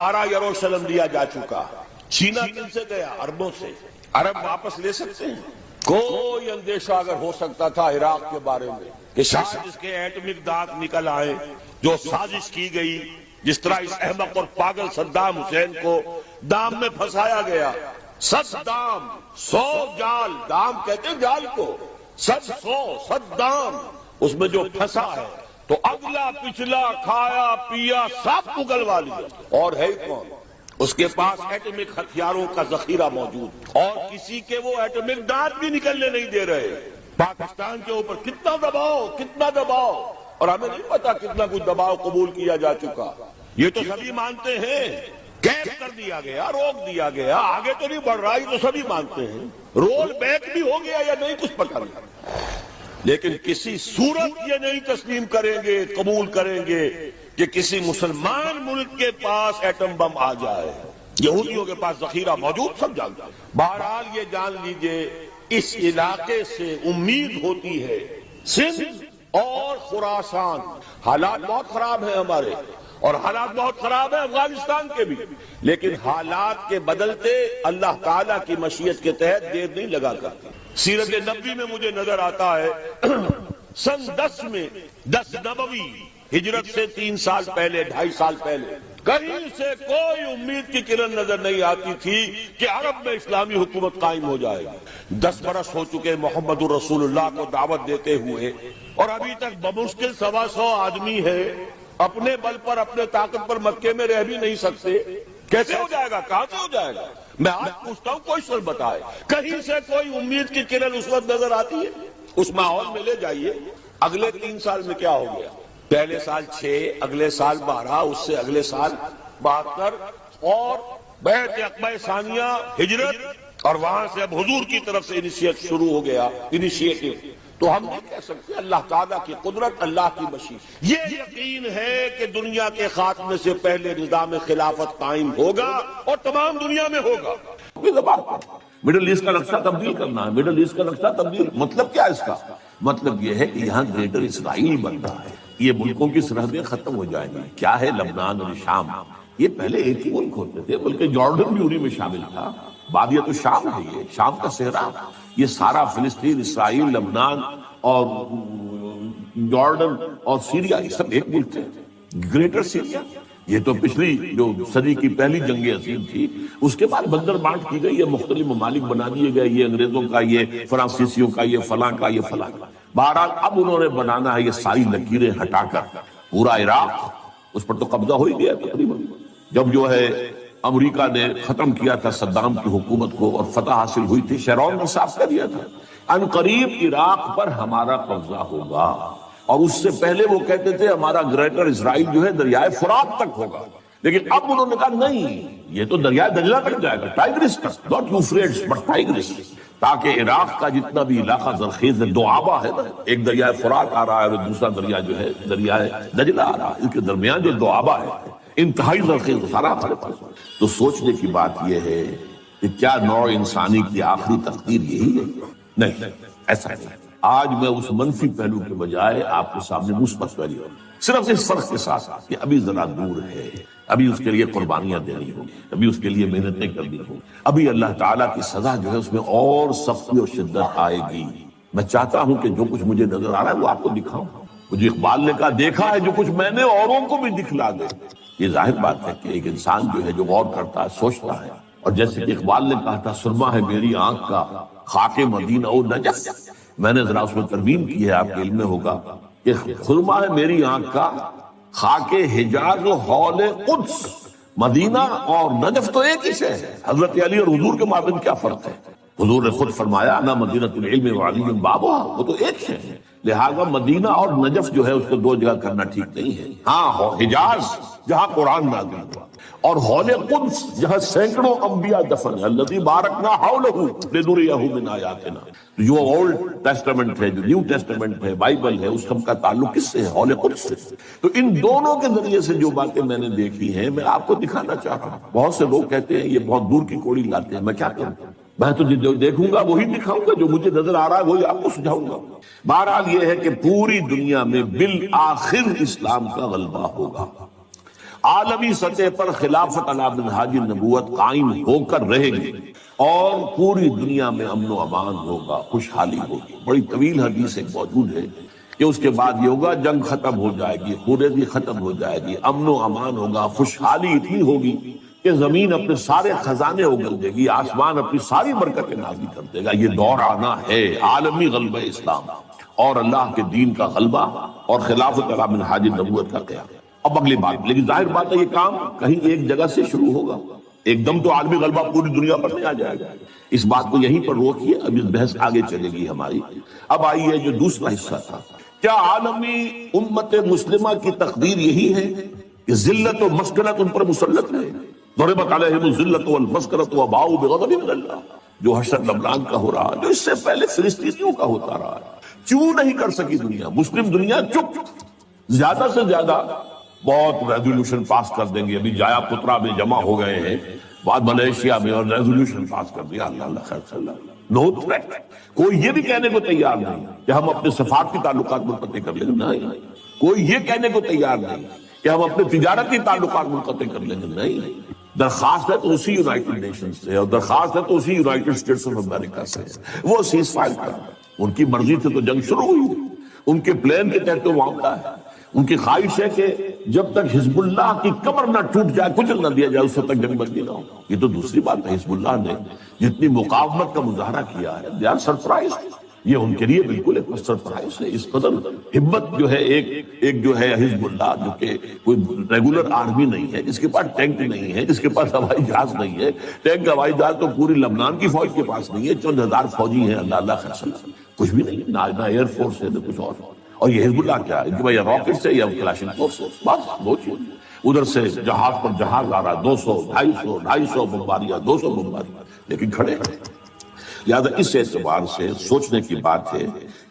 سارا یروشلم لیا جا چکا، چھینا کن سے گیا؟ عربوں سے۔ عرب واپس لے سکتے ہیں؟ کوئی اندیشہ اگر ہو سکتا تھا عراق کے بارے میں کہ شاید اس کے ایٹمک دانت نکل آئے، جو سازش کی گئی، جس طرح اس احمق اور پاگل صدام حسین کو دام میں پھنسایا گیا، 100 دام، 100 جال، دام کہتے ہیں جال کو، 100 دام اس میں جو پھنسا ہے، تو اگلا پچھلا کھایا پیا سب اگلوا لیا۔ اور ہے کون؟ اس کے پاس ایٹمک ہتھیاروں کا ذخیرہ موجود، اور کسی کے وہ ایٹمک دانت بھی نکلنے نہیں دے رہے۔ پاکستان کے اوپر کتنا دباؤ، اور ہمیں نہیں پتا کتنا کچھ دباؤ قبول کیا جا چکا۔ یہ تو سبھی مانتے ہیں، کیپ کر دیا گیا، روک دیا گیا، آگے تو نہیں بڑھ رہا، یہ تو سبھی مانتے ہیں۔ رول بیک بھی ہو گیا یا نہیں کچھ پتہ نہیں، لیکن کسی صورت یہ نہیں تسلیم کریں گے، قبول کریں گے کہ کسی مسلمان ملک کے پاس ایٹم بم آ جائے۔ یہودیوں کے پاس ذخیرہ موجود، سب جانتے ہیں۔ بہرحال یہ جان لیجئے اس علاقے سے امید ہوتی ہے، سندھ اور خراسان حالات بہت خراب ہیں ہمارے، اور حالات بہت خراب ہیں افغانستان کے بھی، لیکن حالات کے بدلتے اللہ تعالیٰ کی مشیت کے تحت دیر نہیں لگا کرتی۔ سیرت نبوی میں مجھے نظر آتا ہے سن 10 میں، 10 نبوی، ہجرت سے 3 سال پہلے، 2.5 سال پہلے، کہیں سے کوئی امید کی کرن نظر نہیں آتی تھی کہ عرب میں اسلامی حکومت قائم ہو جائے گی۔ 10 برس ہو چکے محمد الرسول اللہ کو دعوت دیتے ہوئے، اور ابھی تک بمشکل 125 آدمی ہے، اپنے بل پر، اپنے طاقت پر مکے میں رہ بھی نہیں سکتے۔ کیسے ہو جائے گا؟ کہاں سے ہو جائے گا؟ میں آج پوچھتا ہوں، کوئی شخص بتائے کہیں سے کوئی امید کی کرن اس وقت نظر آتی ہے؟ اس ماحول میں لے جائیے، اگلے 3 سال میں کیا ہو گیا؟ پہلے سال 6، اگلے سال 12، اس سے اگلے سال 72، اور بیعت عقبہ ثانیہ، ہجرت، اور وہاں سے اب حضور کی طرف سے انیشیٹ شروع ہو گیا، انیشیٹو۔ تو ہم نہیں کہہ سکتے اللہ تعالیٰ کی قدرت، اللہ کی مشیت۔ یہ یقین ہے کہ دنیا کے خاتمے سے پہلے نظام خلافت قائم ہوگا، اور تمام دنیا میں ہوگا۔ مڈل ایسٹ کا نقشہ تبدیل کرنا ہے، مڈل ایسٹ کا نقشہ تبدیل، مطلب کیا ہے اس کا؟ مطلب یہ ہے کہ یہاں گریٹر اسرائیل بن رہا ہے، یہ ملکوں کی سرحدیں ختم ہو جائیں گی۔ کیا ہے لبنان اور شام، یہ پہلے ایک ہی ملک ہوتے تھے، بلکہ جارڈن بھی انہی میں شامل تھا۔ بادیہ تو شام ہے، یہ شام کا صحرا، یہ سارا فلسطین، اسرائیل، لبنان اور جارڈن اور سیریا، یہ سب ایک ملک تھے، گریٹر سیریا۔ یہ تو پچھلی جو صدی کی پہلی جنگ عظیم تھی، اس کے بعد بندر بانٹ کی گئی، یہ مختلف ممالک بنا دیے گئے، یہ انگریزوں کا، یہ فرانسیسیوں کا، یہ فلاں کا، یہ فلاں کا۔ بہرحال اب انہوں نے بنانا ہے یہ ساری لکیریں ہٹا کر پورا عراق، اس پر تو قبضہ ہو ہی گیا تقریباً، جب جو ہے امریکہ نے ختم کیا تھا صدام کی حکومت کو اور فتح حاصل ہوئی تھی، شیرون نے صاف کر دیا تھا ان قریب عراق پر ہمارا قبضہ ہوگا، اور اس سے پہلے وہ کہتے تھے ہمارا گریٹر اسرائیل جو ہے دریائے فرات تک ہوگا، لیکن اب انہوں نے کہا نہیں، یہ تو دریائے دجلہ تک جائے گا، ٹائگرس تک، ناٹ یوفریٹس بٹ ٹائگرس، تاکہ عراق کا جتنا بھی علاقہ زرخیز ہے، دوآبا ہے نا، ایک دریائے فرات آ رہا ہے اور دوسرا دریا جو ہے دریائے دجلہ آ رہا ہے، اس کے درمیان جو دوآبا ہے انتہائی زرخیز سارا ہمارے پاس۔ تو سوچنے کی بات یہ ہے کہ کیا نوع انسانی کی آخری تقدیر یہی ہے؟ نہیں، ایسا نہیں۔ آج میں اس منفی پہلو کے بجائے آپ کے سامنے مثبت پہلو، صرف اس فرق کے ساتھ کہ ابھی ذرا دور ہے، ابھی اس کے لیے قربانیاں دینی ہوں، ابھی اس کے لیے محنتیں کرنی ہوں، ابھی اللہ تعالیٰ کی سزا جو ہے اس میں اور سختی اور شدت آئے گی۔ میں چاہتا ہوں کہ جو کچھ مجھے نظر آ رہا ہے وہ آپ کو دکھاؤں، مجھے اقبال نے کہا دیکھا ہے جو کچھ میں نے اوروں کو بھی دکھلا دے۔ یہ ظاہر بات ہے کہ ایک انسان جو ہے جو غور کرتا ہے، سوچتا ہے، اور جیسے کہ اقبال نے کہا تھا سرما ہے میری آنکھ کا خاک مدینہ او نجف، میں نے ذرا اس میں ترمیم کی ہے، آپ کے علم میں ہوگا کہ سرما ہے میری آنکھ کا خاک حجاز و حول قدس، مدینہ اور نجف تو ایک ہی شے ہے۔ حضرت علی اور حضور کے مابین کیا فرق ہے؟ حضور نے خود فرمایا انا مدینۃ العلم وعلی بابها، وہ تو ایک شے ہے، لہذا مدینہ اور نجف جو ہے اس کو دو جگہ کرنا ٹھیک نہیں ہے۔ ہاں، حجاز جہاں قرآن نازل ہوا، اور حول قدس جہاں سینکڑوں انبیاء دفن ہیں، الذی بارکنا حولہ لنریہ من آیاتنا، جو اولڈ ٹیسٹمنٹ ہے، جو نیو ٹیسٹمنٹ ہے، بائبل ہے، اس کا تعلق کس سے ہے؟ حول قدس سے۔ تو ان دونوں کے ذریعے سے جو باتیں میں نے دیکھی ہیں میں آپ کو دکھانا چاہتا ہوں۔ بہت سے لوگ کہتے ہیں یہ بہت دور کی کوڑی لاتے ہیں، میں کیا کروں؟ میں تو جو دیکھوں گا وہی دکھاؤں گا، جو مجھے نظر آ رہا ہے وہی آپ کو سجھاؤں گا۔ بہرحال یہ ہے کہ پوری دنیا میں بالآخر اسلام کا غلبہ ہوگا، عالمی سطح پر خلافت علی منہاج النبوت قائم ہو کر رہے گی اور پوری دنیا میں امن و امان ہوگا، خوشحالی ہوگی۔ بڑی طویل حدیث ایک موجود ہے کہ اس کے بعد یہ ہوگا، جنگ ختم ہو جائے گی، خونریزی ختم ہو جائے گی، امن و امان ہوگا، خوشحالی اتنی ہوگی کہ زمین اپنے سارے خزانے اگل دے گی، آسمان اپنی ساری برکتیں نازل کر دے گا۔ یہ دور آنا ہے عالمی غلبہ اسلام اور اللہ کے دین کا غلبہ اور خلافت علی منہاج النبوت کا قیام۔ اب اگلی بات، لیکن ظاہر بات ہے یہ کام کہیں ایک جگہ سے شروع ہوگا، ایک دم تو عالمی غلبہ پوری دنیا پر نہیں آ جائے گا۔ اس بات کو یہیں پر روکیے، اب اس بحث آگے چلے گی ہماری۔ اب آئیے جو دوسرا حصہ تھا، کیا عالمی امت مسلمہ کی تقدیر یہی ہے کہ ذلت و مسکنت ان پر مسلط ہے؟ ضربت علیہم الذلۃ والمسکنۃ وباؤوا بغضب من اللہ، جو حشر لبنان کا ہو رہا، جو اس سے پہلے فلسطینیوں کا ہوتا رہا، کیوں نہیں کر سکی دنیا؟ مسلم دنیا چپ، زیادہ سے زیادہ بہت ریزولوشن پاس کر دیں گے۔ ابھی جایا پترا میں جمع ہو گئے ہیں، بعد ملیشیا میں، اور ریزولوشن پاس کر دیا۔ اللہ خیر صلی اللہ۔ نو تھریٹ، کوئی یہ بھی کہنے کو تیار نہیں کہ ہم اپنے سفارتی تعلقات منقطع کر لیں گے، نہیں۔ کوئی یہ کہنے کو تیار نہیں کہ ہم اپنے تجارتی تعلقات منقطع کر لیں گے، نہیں۔ درخواست ہے تو اسی یونائٹڈ نیشن سے، اور درخواست ہے تو اسی یونائٹڈ اسٹیٹس آف امریکہ سے، وہ سیز فائر کر۔ ان کی مرضی سے تو جنگ شروع ہوئی، ان کے پلان کے تحت تو معاملہ ہے۔ ان کی خواہش ہے کہ جب تک حزب اللہ کی کمر نہ ٹوٹ جائے، کچل نہ دیا جائے، اس وقت تک جنگ بندی نہ ہو۔ یہ تو دوسری بات ہے، حزب اللہ نے جتنی مقاومت کا مظاہرہ کیا ہے، دے آر سرپرائز، یہ ان کے لیے بالکل ایک سرپرائز ہے۔ اس قدر ہمت جو ہے ایک جو ہے حزب اللہ، جو کہ کوئی ریگولر آرمی نہیں ہے، جس کے پاس ٹینک نہیں ہے، جس کے پاس ہوائی جہاز نہیں ہے۔ ٹینک ہوائی جہاز تو پوری لبنان کی فوج کے پاس نہیں ہے، چند ہزار فوجی ہیں، اللہ خیر صلی اللہ، کچھ بھی نہیں، نہ ایئر فورس ہے نہ کچھ اور یہ حزب اللہ کیا ہے؟ ان کے پاس یا راکٹ سے یا کلاشنکوف سے، بس وہ چیز۔ ادھر سے جہاز پر جہاز آ رہا، 200 250 بمباریاں، 200 بمباریاں، لیکن کھڑے ہیں۔ لہٰذا اس اعتبار سے سوچنے کی بات ہے،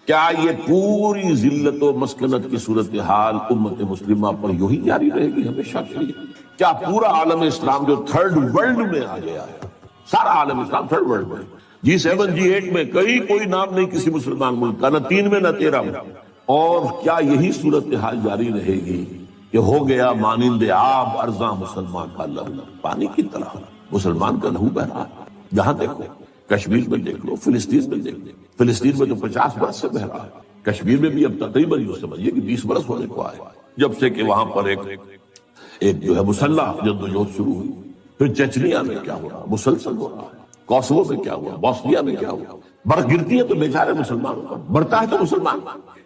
کیا یہ پوری ذلت و مسکنت کی صورتحال امت مسلمہ پر یوں ہی جاری رہے گی ہمیشہ کے لیے؟ کیا پورا عالم اسلام جو تھرڈ ورلڈ میں آ گیا ہے، سارا عالم اسلام تھرڈ ورلڈ میں، G7 G8 میں کوئی نام نہیں کسی مسلمان ملک کا، نہ 3 میں نہ 13 میں، اور کیا یہی صورتحال جاری رہے گی کہ ہو گیا مانند آب ارزاں مسلمان کا لہو، پانی کی طرح مسلمان کا لہو بہ رہا ہے۔ جہاں دیکھو، کشمیر میں دیکھ لو، فلسطین میں دیکھ لو، فلسطین میں تو 50 برس سے بہ رہا ہے، کشمیر میں بھی اب تقریباً یوں سمجھیے کہ 20 برس ہونے کو آئے، جب سے کہ وہاں پر ایک جو ہے مسلح جدوجہد شروع ہوئی۔ پھر چچنیا میں کیا ہو رہا، مسلسل ہو رہا ہے، کوسوو میں کیا ہوا، بوسنیا میں کیا ہوا، برف گرتی ہے تو بیچارے مسلمانوں پر، بڑھتا ہے تو مسلمان،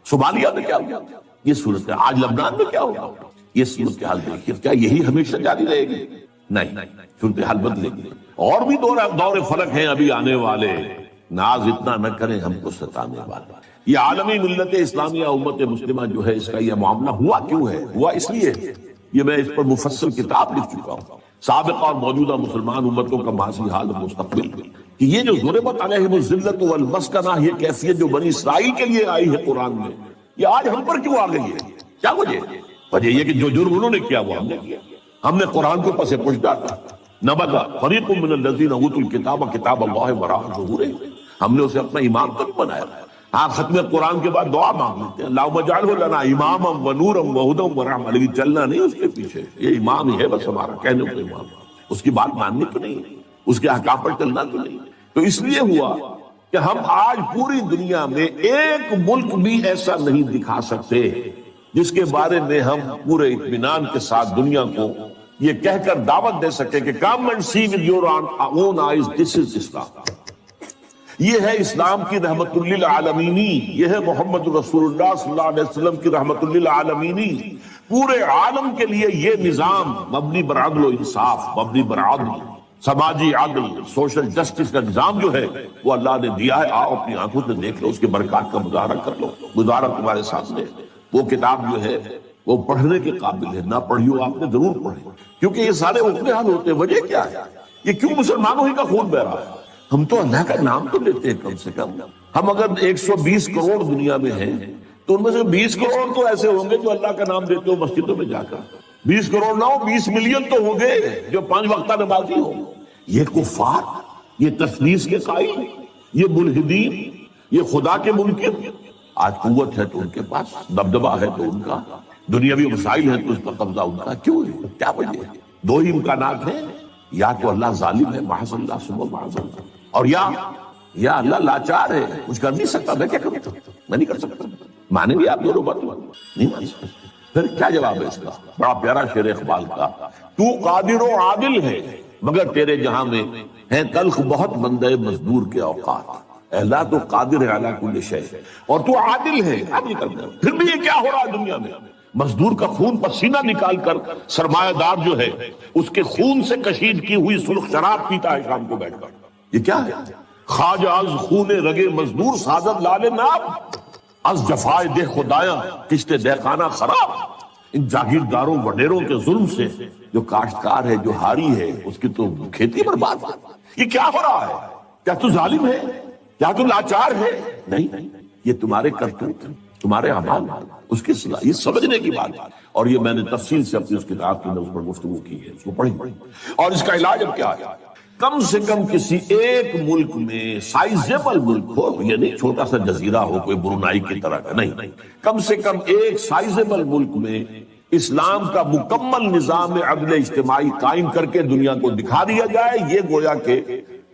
صومالیہ میں کیا ہوا، یہ صورت ہے۔ آج لبنان میں کیا ہوا، یہ صورتحال دیکھیے، کیا یہی ہمیشہ جاری رہے گی؟ نہیں، صورتحال بدلے گی، اور بھی دور فلک ہیں ابھی آنے والے، ناز اتنا نہ کریں ہم کو ستانے والا۔ یہ عالمی ملت اسلامیہ امت مسلمہ جو ہے، اس کا یہ معاملہ ہوا کیوں ہے؟ ہوا اس لیے، یہ میں اس پر مفصل کتاب لکھ چکا ہوں، سابقہ اور موجودہ مسلمان امتوں کا ماضی حال اور مستقبل، کہ یہ جو ضربت علیہم الذلۃ والمسکنہ، یہ کیفیت جو بنی اسرائیل کے لیے آئی ہے قرآن میں، یہ آج ہم پر کیوں آ گئی ہے؟ کیا وجہ ہے؟ وجہ یہ کہ جو جرم انہوں نے کیا وہ ہم نے کیا، ہم نے قرآن کو پس پش ڈالا۔ نبذ فریق من الذین اوتوا الکتاب کتاب اللہ وراء ظہورہم، ہم نے اسے اپنا امام تک بنایا۔ ہاں، ختم قرآن کے بعد دعا مانگ لیتے ہیں، اللہم اجعلہ لنا اماما ونورا وہدی ورحمۃ، لیکن چلنا نہیں اس کے پیچھے، یہ امام ہی ہے بس ہمارا، کہنے کو امام، اس کی بات ماننی تو نہیں، اس کے احکام پر چلنا تو نہیں۔ تو اس لیے ہوا کہ ہم آج پوری دنیا میں ایک ملک بھی ایسا نہیں دکھا سکتے جس کے بارے میں ہم پورے اطمینان کے ساتھ دنیا کو یہ کہہ کر دعوت دے سکے کہ come and see with your own eyes, this is Islam۔ یہ ہے اسلام کی رحمت للعالمینی، یہ ہے محمد رسول اللہ صلی اللہ علیہ وسلم کی رحمت للعالمینی۔ پورے عالم کے لیے یہ نظام مبنی بر عدل و انصاف، مبنی بر عدل، سماجی عدل، سوشل جسٹس کا نظام جو ہے وہ اللہ نے دیا ہے۔ آؤ اپنی آنکھوں سے دیکھ لو، اس کے برکات کا مظاہرہ کر لو، مظاہرہ تمہارے سامنے۔ وہ کتاب جو ہے وہ پڑھنے کے قابل ہے، نہ پڑھیو آپ نے ضرور پڑھیں، کیونکہ یہ سارے اتنے حال ہوتے ہیں۔ وجہ کیا ہے؟ یہ کیوں مسلمانوں ہی کا خون بہ رہا ہے؟ ہم تو اللہ کا نام تو لیتے ہیں کم سے کم۔ ہم اگر 120 کروڑ دنیا میں ہیں تو ان میں سے 20 کروڑ تو ایسے ہوں گے جو اللہ کا نام لیتے ہو مسجدوں میں جا کر، 20 کروڑ نہ ہو، 20 ملین تو ہوں گے جو 5 وقتہ نمازی ہوں۔ یہ کفار، یہ تثلیث کے قائل، یہ ملحدین، یہ خدا کے منکر، آج قوت ہے تو ان کے پاس، دبدبہ ہے تو ان کا، دنیاوی مسائل ہیں تو اس پر قبضہ ان کا کیوں ہے؟ کیا وجہ ہے؟ دو ہی امکانات ہیں، یا تو اللہ ظالم ہے محض اللہ ثم محض اللہ، اور یا اللہ لاچار ہے، کچھ کر نہیں سکتا، میں کیا کروں؟ میں نہیں کر سکتا۔ مانیں گے آپ دونوں بات؟ نہیں مان سکتے۔ پھر کیا جواب ہے اس کا؟ بڑا پیارا شعر اقبال کا، تو قادر و عادل ہے مگر تیرے جہاں میں ہے تلخ بہت بندے مزدور کے اوقات۔ اے اللہ تو قادر ہے علی کل شیء اور تو عادل ہے، عادل کرنا۔ پھر بھی یہ کیا ہو رہا ہے دنیا میں؟ مزدور کا خون پسینہ نکال کر سرمایہ دار جو ہے اس کے خون سے کشید کی ہوئی سرخ شراب پیتا ہے شام کو بیٹھ کر۔ یہ کیا ہے؟ خواجہ از خون رگے مزدور سازد لال ناب، از جفائے دہ خدایاں کشت دہقانہ خراب۔ ان جاگیرداروں وڈیروں کے ظلم سے جو کاشتکار ہے، جو ہاری ہے، اس کی تو کھیتی برباد۔ یہ کیا ہو رہا ہے؟ کیا تو ظالم ہے؟ کیا تو لاچار ہے؟ نہیں، یہ تمہارے کرتوت، تمہارے اعمال، اس کی صلاح، یہ سمجھنے کی بات ہے۔ اور یہ میں نے تفصیل سے اپنی اس کتاب کے اندر اس پر گفتگو کی ہے، اس کو پڑھی۔ اور اس کا علاج اب کیا ہے؟ کم سے کم کسی ایک ملک میں، سائزیبل ملک ہو، یہ نہیں چھوٹا سا جزیرہ ہو کوئی برونائی کی طرح کا، نہیں، کم سے کم ایک سائزیبل ملک میں اسلام کا مکمل نظام عدل اجتماعی قائم کر کے دنیا کو دکھا دیا جائے، یہ گویا کہ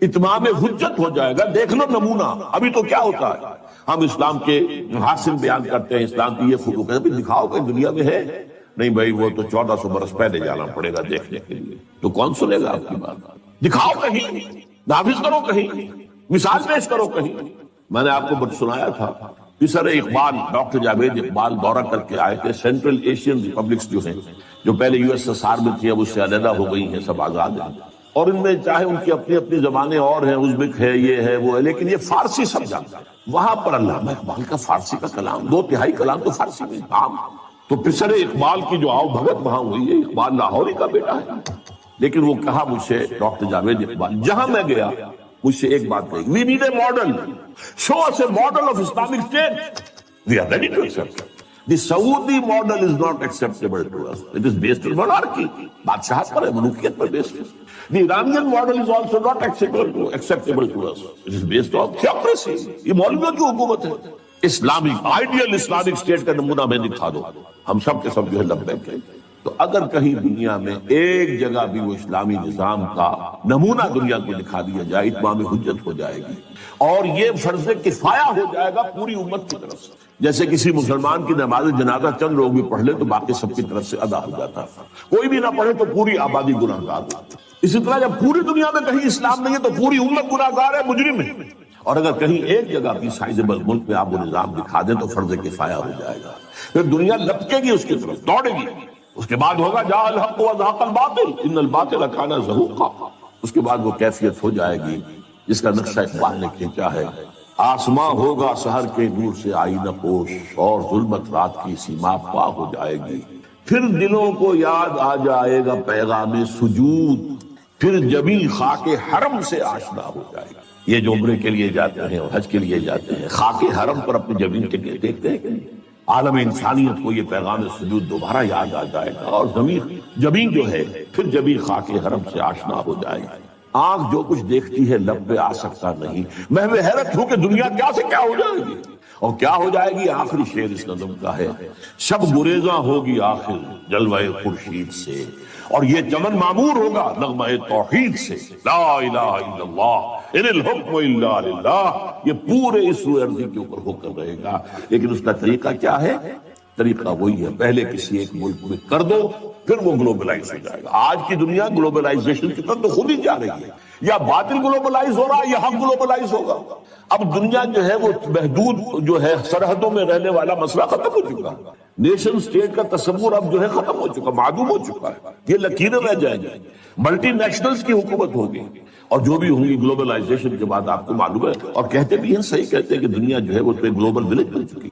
اتمام حجت ہو جائے گا۔ دیکھ لو نمونہ، ابھی تو کیا ہوتا ہے، ہم اسلام کے محاسن بیان کرتے ہیں، اسلام کی یہ خطوط ہے، دکھاؤ کہ دنیا میں ہے، نہیں بھائی وہ تو 1400 برس پہلے جانا پڑے گا دیکھنے کے لیے، تو کون سنے گا آپ کی بات؟ دکھاؤ کہیں، نافذ کرو کہیں، مثال پیش کرو کہیں۔ میں نے آپ کو سنایا تھا پسر اقبال، ڈاکٹر جاوید اقبال دورہ کر کے آئے تھے۔ سینٹرل ایشین ریپبلکس جو ہیں، جو پہلے USSR میں تھی اب اس سے علیحدہ ہو گئی ہیں، سب آزاد ہیں، اور ان میں چاہے ان کی اپنی اپنی زبانیں اور ہیں، ازبک ہے، یہ ہے، وہ ہے، لیکن یہ فارسی سب جانتا ہے۔ وہاں پر علامہ اقبال کا فارسی کا کلام، 2/3 کلام تو فارسی میں عام۔ تو پسر اقبال کی جو آؤ بھگت وہاں ہوئی ہے، اقبال لاہوری کا بیٹا ہے، لیکن وہ کہا مجھ سے ڈاکٹر جاوید اقبال، جہاں میں گیا مجھ سے ایک بات کہی، we need a model, show us a model of Islamic state, we are ready to accept. The Saudi model is not acceptable to us. It is based on monarchy. بادشاہت پر ہے، ملوکیت پر based ہے۔ The Iranian model is also not acceptable to us. It is based on theocracy. یہ مولویوں کی حکومت ہے۔ Islamic ideal Islamic state کا نمونہ میں دکھا دو، ہم سب کے سب جو ہے لبیک ہیں۔ تو اگر کہیں دنیا میں ایک جگہ بھی وہ اسلامی نظام کا نمونہ دنیا کو دکھا دیا جائے، اتمام حجت ہو جائے گی، اور یہ فرض کفایہ ہو جائے گا پوری امت کی طرف سے۔ جیسے کسی مسلمان کی نماز جنازہ چند لوگ بھی پڑھ لے تو باقی سب کی طرف سے ادا ہو جاتا ہے، کوئی بھی نہ پڑھے تو پوری آبادی گناہ گار ہوتی۔ اسی طرح جب پوری دنیا میں کہیں اسلام نہیں ہے تو پوری امت گناہ گار ہے، مجرم ہے۔ اور اگر کہیں ایک جگہ بھی سائزیبل ملک میں آپ وہ نظام دکھا دیں تو فرض کفایہ ہو جائے گا، پھر دنیا لپکے گی اس کی طرف، دوڑے گی۔ اس کے بعد ہوگا جاء الحق وزهق الباطل ان الباطل كان زهوقا۔ اس کے بعد وہ کیفیت ہو جائے گی جس کا نقشہ اقبال نے کھینچا ہے، آسماں ہوگا سحر کے نور سے آئینہ پوش، اور ظلمت رات کی سیما پا ہو جائے گی، پھر دلوں کو یاد آ جائے گا پیغام سجود، پھر جبین خاک حرم سے آشنا ہو جائے گا۔ یہ جو عمرے کے لیے جاتے ہیں اور حج کے لیے جاتے ہیں، خاک حرم پر اپنی جبین کے دیکھتے ہیں کہ نہیں؟ عالم انسانیت کو یہ پیغام سجود دوبارہ یاد آ جائے گا، اور جبین جو ہے پھر جبین خاک حرم سے آشنا ہو جائے گا۔ آنکھ جو کچھ دیکھتی ہے لب پہ آ سکتا نہیں، محو حیرت ہو کہ دنیا کیا سے کیا ہو جائے گی، اور کیا ہو جائے گی۔ آخری شعر اس نظم کا ہے، شب گریزاں ہوگی آخر جلوہ خورشید سے، اور یہ چمن معمور ہوگا نغمہ توحید سے، لا الہ الا اللہ ان الحکم الا للہ۔ یہ پورے اس روئے ارضی کے اوپر ہو کر رہے گا، لیکن اس کا طریقہ کیا ہے؟ طریقہ وہی ہے، پہلے کسی ایک ملک میں کر دو پھر وہ گلوبلائز ہو جائے گا۔ آج کی دنیا گلوبلائزیشن کی طرف تو خود ہی جا رہی ہے، یا باطل گلوبلائز ہو رہا ہے یا حق گلوبلائز ہوگا۔ اب دنیا جو ہے وہ محدود جو ہے سرحدوں میں رہنے والا مسئلہ ختم ہو چکا ہے، نیشن سٹیٹ کا تصور اب جو ہے ختم ہو چکا، معدوم ہو چکا ہے، یہ لکیریں رہ جائیں گی، ملٹی نیشنلز کی حکومت ہوگی، اور جو بھی ہوں گی گلوبلائزیشن کے بعد آپ کو معلوم ہے، اور کہتے بھی ہیں، صحیح کہتے ہیں کہ دنیا جو ہے وہ گلوبل ولیج بن چکی۔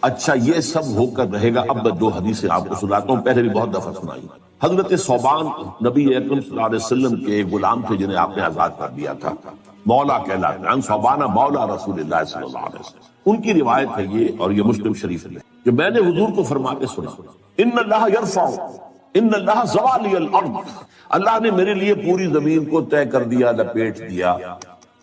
اچھا یہ سب ہو کر رہے گا۔ اب میں 2 حدیثیں آپ کو سناتا ہوں، پہلے بھی بہت دفعہ سنائی۔ حضرت ثوبان نبی اکرم صلی اللہ علیہ وسلم کے ایک غلام تھے جنہیں آپ نے آزاد کر دیا تھا، مولا کہلاتے ہیں، ثوبان مولا رسول اللہ صلی اللہ علیہ وسلم۔ ان کی روایت ہے یہ، اور یہ مسلم شریف میں، کہ میں نے حضور کو فرماتے سنا، ان اللہ یرفع ان اللہ زوالی الارض، اللہ نے میرے لیے پوری زمین کو طے کر دیا، لپیٹ دیا،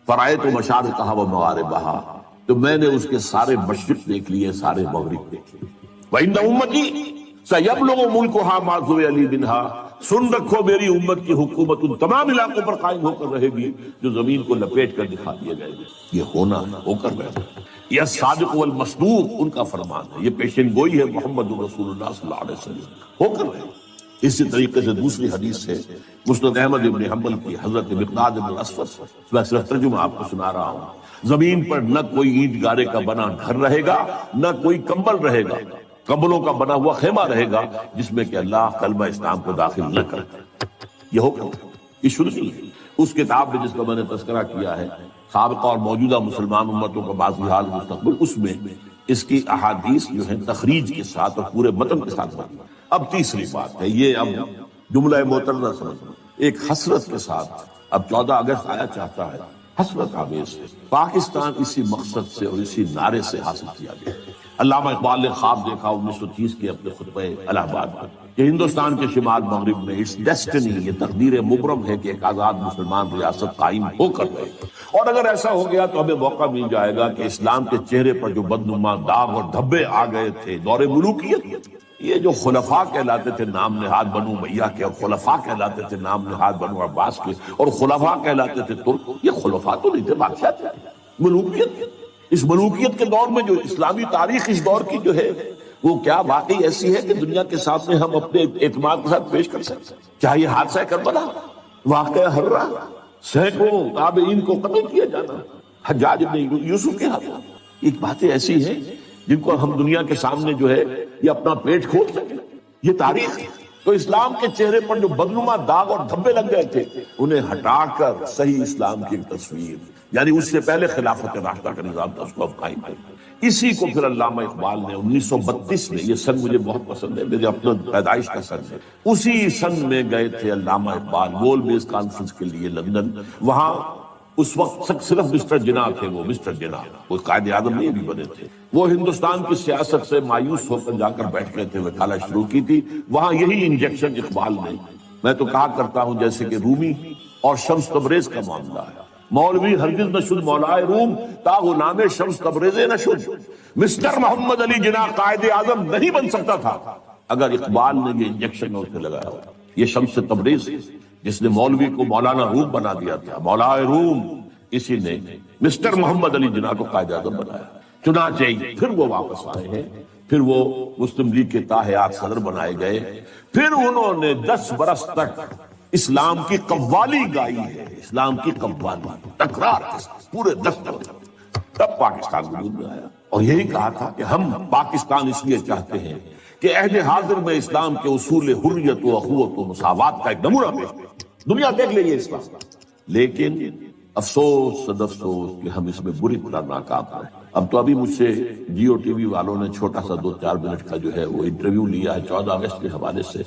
فرائض و مشارقہ و مغاربہا، تو میں نے اس کے سارے مشرق دیکھ لیے، سارے مغرب دیکھ لیے۔ وَإِنَّ أُمَّتِي سَيَبْلُغُ مُلْكُهَا مَا ذُوِيَ لِي مِنْهَا، سن رکھو میری امت کی حکومت ان تمام علاقوں پر قائم ہو کر رہے گی جو زمین کو لپیٹ کر دکھا دیا جائے گا. یہ ہونا ہو کر رہے گا. یہ صادق والمصدوق ان کا فرمان ہے، یہ پیشن گوئی ہے محمد رسول اللہ صلی اللہ علیہ وسلم، ہو کر رہے گا. اسی طریقے سے دوسری حدیث ہے مسند احمد ابن حنبل کی، حضرت مقداد بن الاسود، میں صرف ترجمہ آپ کو سنا رہا ہوں. زمین پر نہ کوئی اینٹ گارے کا بنا گھر رہے گا، نہ کوئی کمبل رہے گا، کمبلوں کا بنا ہوا خیمہ رہے گا جس میں کہ اللہ کلمہ اسلام کو داخل نہ کرے. یہ ہوگا، یہ شروع نہیں ہے. اس کتاب میں جس کا میں نے تذکرہ کیا ہے سابقہ اور موجودہ مسلمان امتوں کا باقی حال مستقبل، اس میں اس کی احادیث جو ہیں تخریج کے ساتھ اور پورے متن کے ساتھ بات. اب تیسری بات ہے، یہ اب جملہ معترضہ سمجھنا، ایک حسرت کے ساتھ اب 14 اگست آیا چاہتا ہے، حسرت آمیز پاکستان اسی مقصد سے اور اسی نعرے سے حاصل کیا گیا. علامہ اقبال نے خواب دیکھا 1930 کے اپنے خطبہ الہ آباد میں کہ ہندوستان کے شمال مغرب میں اس ڈیسٹنی، یہ تقدیر مبرم ہے کہ ایک آزاد مسلمان ریاست قائم ہو کر رہے، اور اگر ایسا ہو گیا تو ہمیں موقع مل جائے گا کہ اسلام کے چہرے پر جو بدنما داغ اور دھبے آ گئے تھے دور ملوکیت، یہ جو خلفاء کہلاتے تھے نام نہاد بنو امیہ کے، اور خلفاء کہلاتے تھے نام نہاد بنو عباس کے، اور خلفاء کہلاتے تھے ترک، یہ خلفاء تو نہیں تھے، بادشاہ تھے. ملوکیت، اس ملوکیت کے دور میں جو اسلامی تاریخ اس دور کی جو ہے وہ کیا واقعی ایسی ہے کہ دنیا کے سامنے ہم اپنے اعتماد کے ساتھ پیش کر سکتے ہیں؟ چاہے یہ حادثہ کربلا، واقعہ ہررا، سینکڑوں تابعین کو قتل کیا جانا، حجاج بن یوسف کے ہاتھوں، ایک باتیں ایسی ہیں جن کو ہم دنیا کے سامنے جو ہے یہ اپنا پیٹ کھول سکیں. یہ تاریخ تو اسلام کے چہرے پر جو بدنما داغ اور دھبے لگ گئے تھے انہیں ہٹا کر صحیح اسلام کی ایک تصویر، یعنی اس سے پہلے خلافت راشدہ کا نظام تھا، اس کو اب قائم کیا. اسی کو پھر علامہ اقبال نے 1932 میں، یہ سن مجھے بہت پسند ہے، میرے اپنا پیدائش کا سن ہے، اسی سن میں گئے تھے علامہ اقبال وول بیس کانفرنس کے لیے لندن. وہاں اس وقت صرف مسٹر جناح تھے، وہ مسٹر جناح، وہ قائد اعظم نہیں بھی بنے تھے. وہ ہندوستان کی سیاست سے مایوس ہو کر جا کر بیٹھ گئے تھے، وکالت شروع کی تھی. وہاں یہی انجیکشن اقبال نے، میں تو کہا کرتا ہوں جیسے کہ رومی اور شمس تبریز کا معاملہ ہے، مولوی ہرگز نہ شد مولائے روم تا غلام شمس تبریز نہ شد. مسٹر محمد علی جناح قائد اعظم نہیں بن سکتا تھا اگر اقبال نے یہ انجیکشن اس پہ لگایا ہو. یہ شمس تبریز جس نے مولوی کو مولانا روم بنا دیا تھا، مولائے روم، اسی نے مسٹر محمد علی جناح کو قائد اعظم بنایا. چنانچہ پھر وہ واپس آئے ہیں، پھر وہ مسلم لیگ کے تاحیات صدر بنائے گئے، پھر انہوں نے 10 برس تک اسلام کی قوالی گائی ہے، اسلام کی قوالی تکرار کے ساتھ پورے 10 برس. تب پاکستان وجود میں آیا اور یہی کہا تھا کہ ہم پاکستان اس لیے چاہتے ہیں کہ عہد حاضر میں اسلام کے اصول حریت و اخوت و مساوات کا ایک نمونہ پیش کریں، دنیا دیکھ لے یہ اسلام. لیکن افسوس صد افسوس کہ ہم اس میں بری طرح ناکام ہیں. اب تو ابھی مجھ سے جیو ٹی وی والوں نے چھوٹا سا 2-4 منٹ کا جو ہے وہ انٹرویو لیا ہے 14 اگست کے حوالے سے.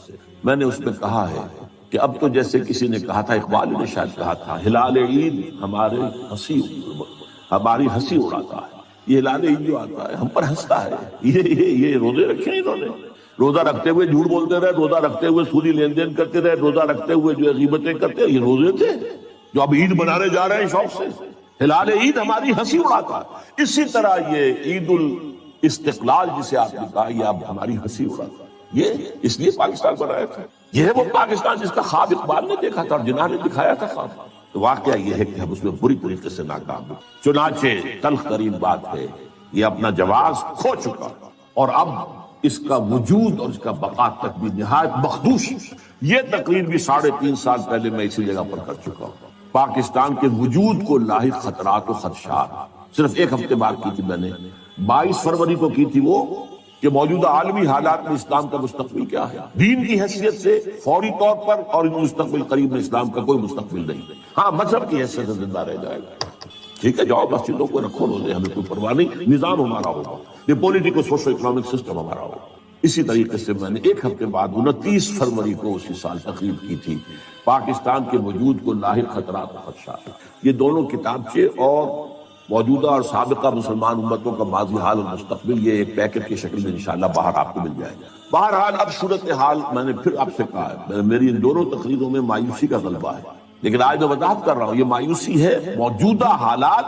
میں نے اس میں کہا ہے کہ اب تو جیسے کسی نے کہا تھا، اقبال نے شاید کہا تھا، ہلال عید ہماری ہنسی اڑاتا ہے. یہ ہلال عید جو آتا ہے ہم پر ہنستا ہے. یہ روزے رکھے انہوں نے، روزہ رکھتے ہوئے جھوٹ بولتے رہے، روزہ رکھتے ہوئے سودی لین دین کرتے رہے، روزہ رکھتے ہوئے جو غیبتیں کرتے رہے. یہ روزے تھے جو اب عید منانے جا رہے ہیں شوق سے. ہلال عید ہماری ہنسی اڑاتا ہے. اسی طرح یہ عید الاستقلال جسے آپ نے کہا، یہ اب ہماری ہنسی اڑاتا ہے. یہ اس لیے پاکستان بنایا تھا. یہ ہے وہ پاکستان جس کا خواب اقبال نے دیکھا تھا اور جناح نے دکھایا تھا خواب. تو واقعہ یہ ہے کہ ہم اس میں بری طریقے سے ناکام ہیں. چنانچہ تلخ ترین بات ہے یہ اپنا جواز کھو چکا اور اب اس کا وجود اور اس کا بقا تک بھی نہایت مخدوش. یہ تقریر بھی 3.5 سال پہلے میں اسی جگہ پر کر چکا ہوں. پاکستان کے وجود کو لاحق خطرات و خدشات صرف ایک ہفتے بعد کی تھی میں نے، 22 فروری کو کی تھی وہ، کہ موجودہ عالمی حالات میں اسلام کا مستقبل کیا ہے. دین کی حیثیت سے فوری طور پر اور مستقبل قریب میں اسلام کا کوئی مستقبل نہیں. ہاں مذہب کی حیثیت سے زندہ رہ جائے گا. ٹھیک ہے، جاؤ مسجدوں کو رکھو روزے، ہمیں کوئی پرواہ نہیں، نظام ہمارا ہوگا، یہ پولیٹیکل سوشل اکنامک سسٹم ہمارا ہوگا. اسی طریقے سے میں نے ایک ہفتے بعد 29 فروری کو اسی سال تقریر کی تھی، پاکستان کے وجود کو لاحق خطرات و خدشات. یہ دونوں کتابچے اور موجودہ اور سابقہ مسلمان امتوں کا ماضی حال اور مستقبل، یہ ایک پیکٹ کی شکل میں انشاءاللہ باہر آپ کو مل جائے گا. بہرحال اب صورتحال میں نے پھر آپ سے کہا ہے، میری ان دونوں تقریروں میں مایوسی کا غلبہ ہے، لیکن آج میں وضاحت کر رہا ہوں یہ مایوسی ہے موجودہ حالات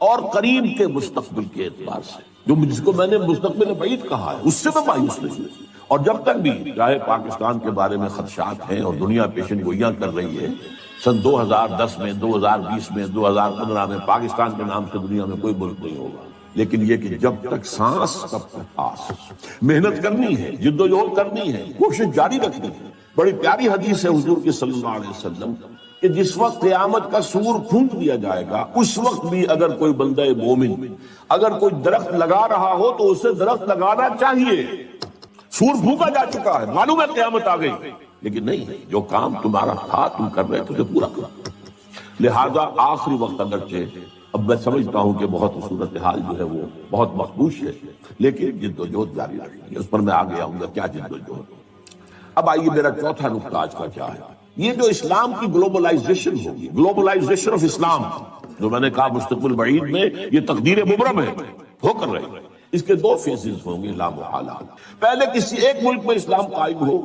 اور قریب کے مستقبل کے اعتبار سے. جس کو میں نے مستقبل بعید کہا ہے اس سے میں مایوس نہیں. اور جب تک بھی چاہے پاکستان کے بارے میں خدشات ہیں اور دنیا پیشن گوئیاں کر رہی ہے، سن 2010 میں، 2020 میں، 2015 میں پاکستان کے نام سے دنیا میں کوئی ملک نہیں ہوگا، لیکن یہ کہ جب تک سانس تب تک آس، محنت کرنی ہے، جد و جہد کرنی ہے، کوشش جاری رکھنی ہے۔ بڑی پیاری حدیث ہے حضور کی صلی اللہ علیہ وسلم کہ جس وقت قیامت کا سور پھونک دیا جائے گا، اس وقت بھی اگر کوئی بندہ مومن اگر کوئی درخت لگا رہا ہو تو اسے درخت لگانا چاہیے۔ سور پھونکا جا چکا ہے، معلوم ہے قیامت آ گئی، لیکن نہیں، جو کام تمہارا تھا تم کر رہے تھے اسے پورا کرو۔ لہذا آخری وقت اگرچہ اب میں سمجھتا ہوں کہ بہت صورتحال جو ہے وہ بہت مخدوش ہے، لیکن جد و جہد جاری رکھنی ہے۔ اس پر میں آگے آؤں گا کیا جد و جہد۔ اب آئیے میرا چوتھا نقطہ آج کا کیا ہے، یہ جو اسلام کی گلوبلائزیشن ہوگی، گلوبلائزیشن آف اسلام، جو میں نے کہا مستقبل بعید میں یہ تقدیر مبرم ہے، ہو کر رہی ہے، اس کے دو فیزز ہوں گے لا محالہ۔ پہلے کسی ایک ملک میں اسلام قائم ہو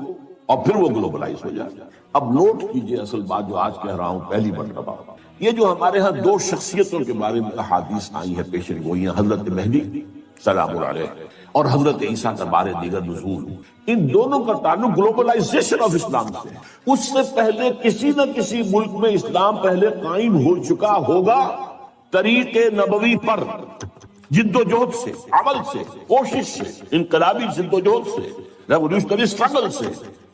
اور پھر وہ گلوبلائز ہو جائے۔ اب نوٹ کیجئے اصل بات جو آج کہہ رہا ہوں پہلی مرتبہ، یہ جو ہمارے ہاں دو شخصیتوں کے بارے میں احادیث آئی ہیں پیشن گوئیاں، حضرت مہدی سلام علیہ اور حضرت عیسیٰ کا بار دیگر نزول، ان دونوں کا تعلق گلوبلائزیشن آف اسلام سے۔ اس سے پہلے کسی نہ کسی ملک میں اسلام پہلے قائم ہو چکا ہوگا، طریق نبوی پر، جد و جہد سے، عمل سے، کوشش سے، انقلابی جد و جہد سے، ریولیوشنری اسٹرگل سے،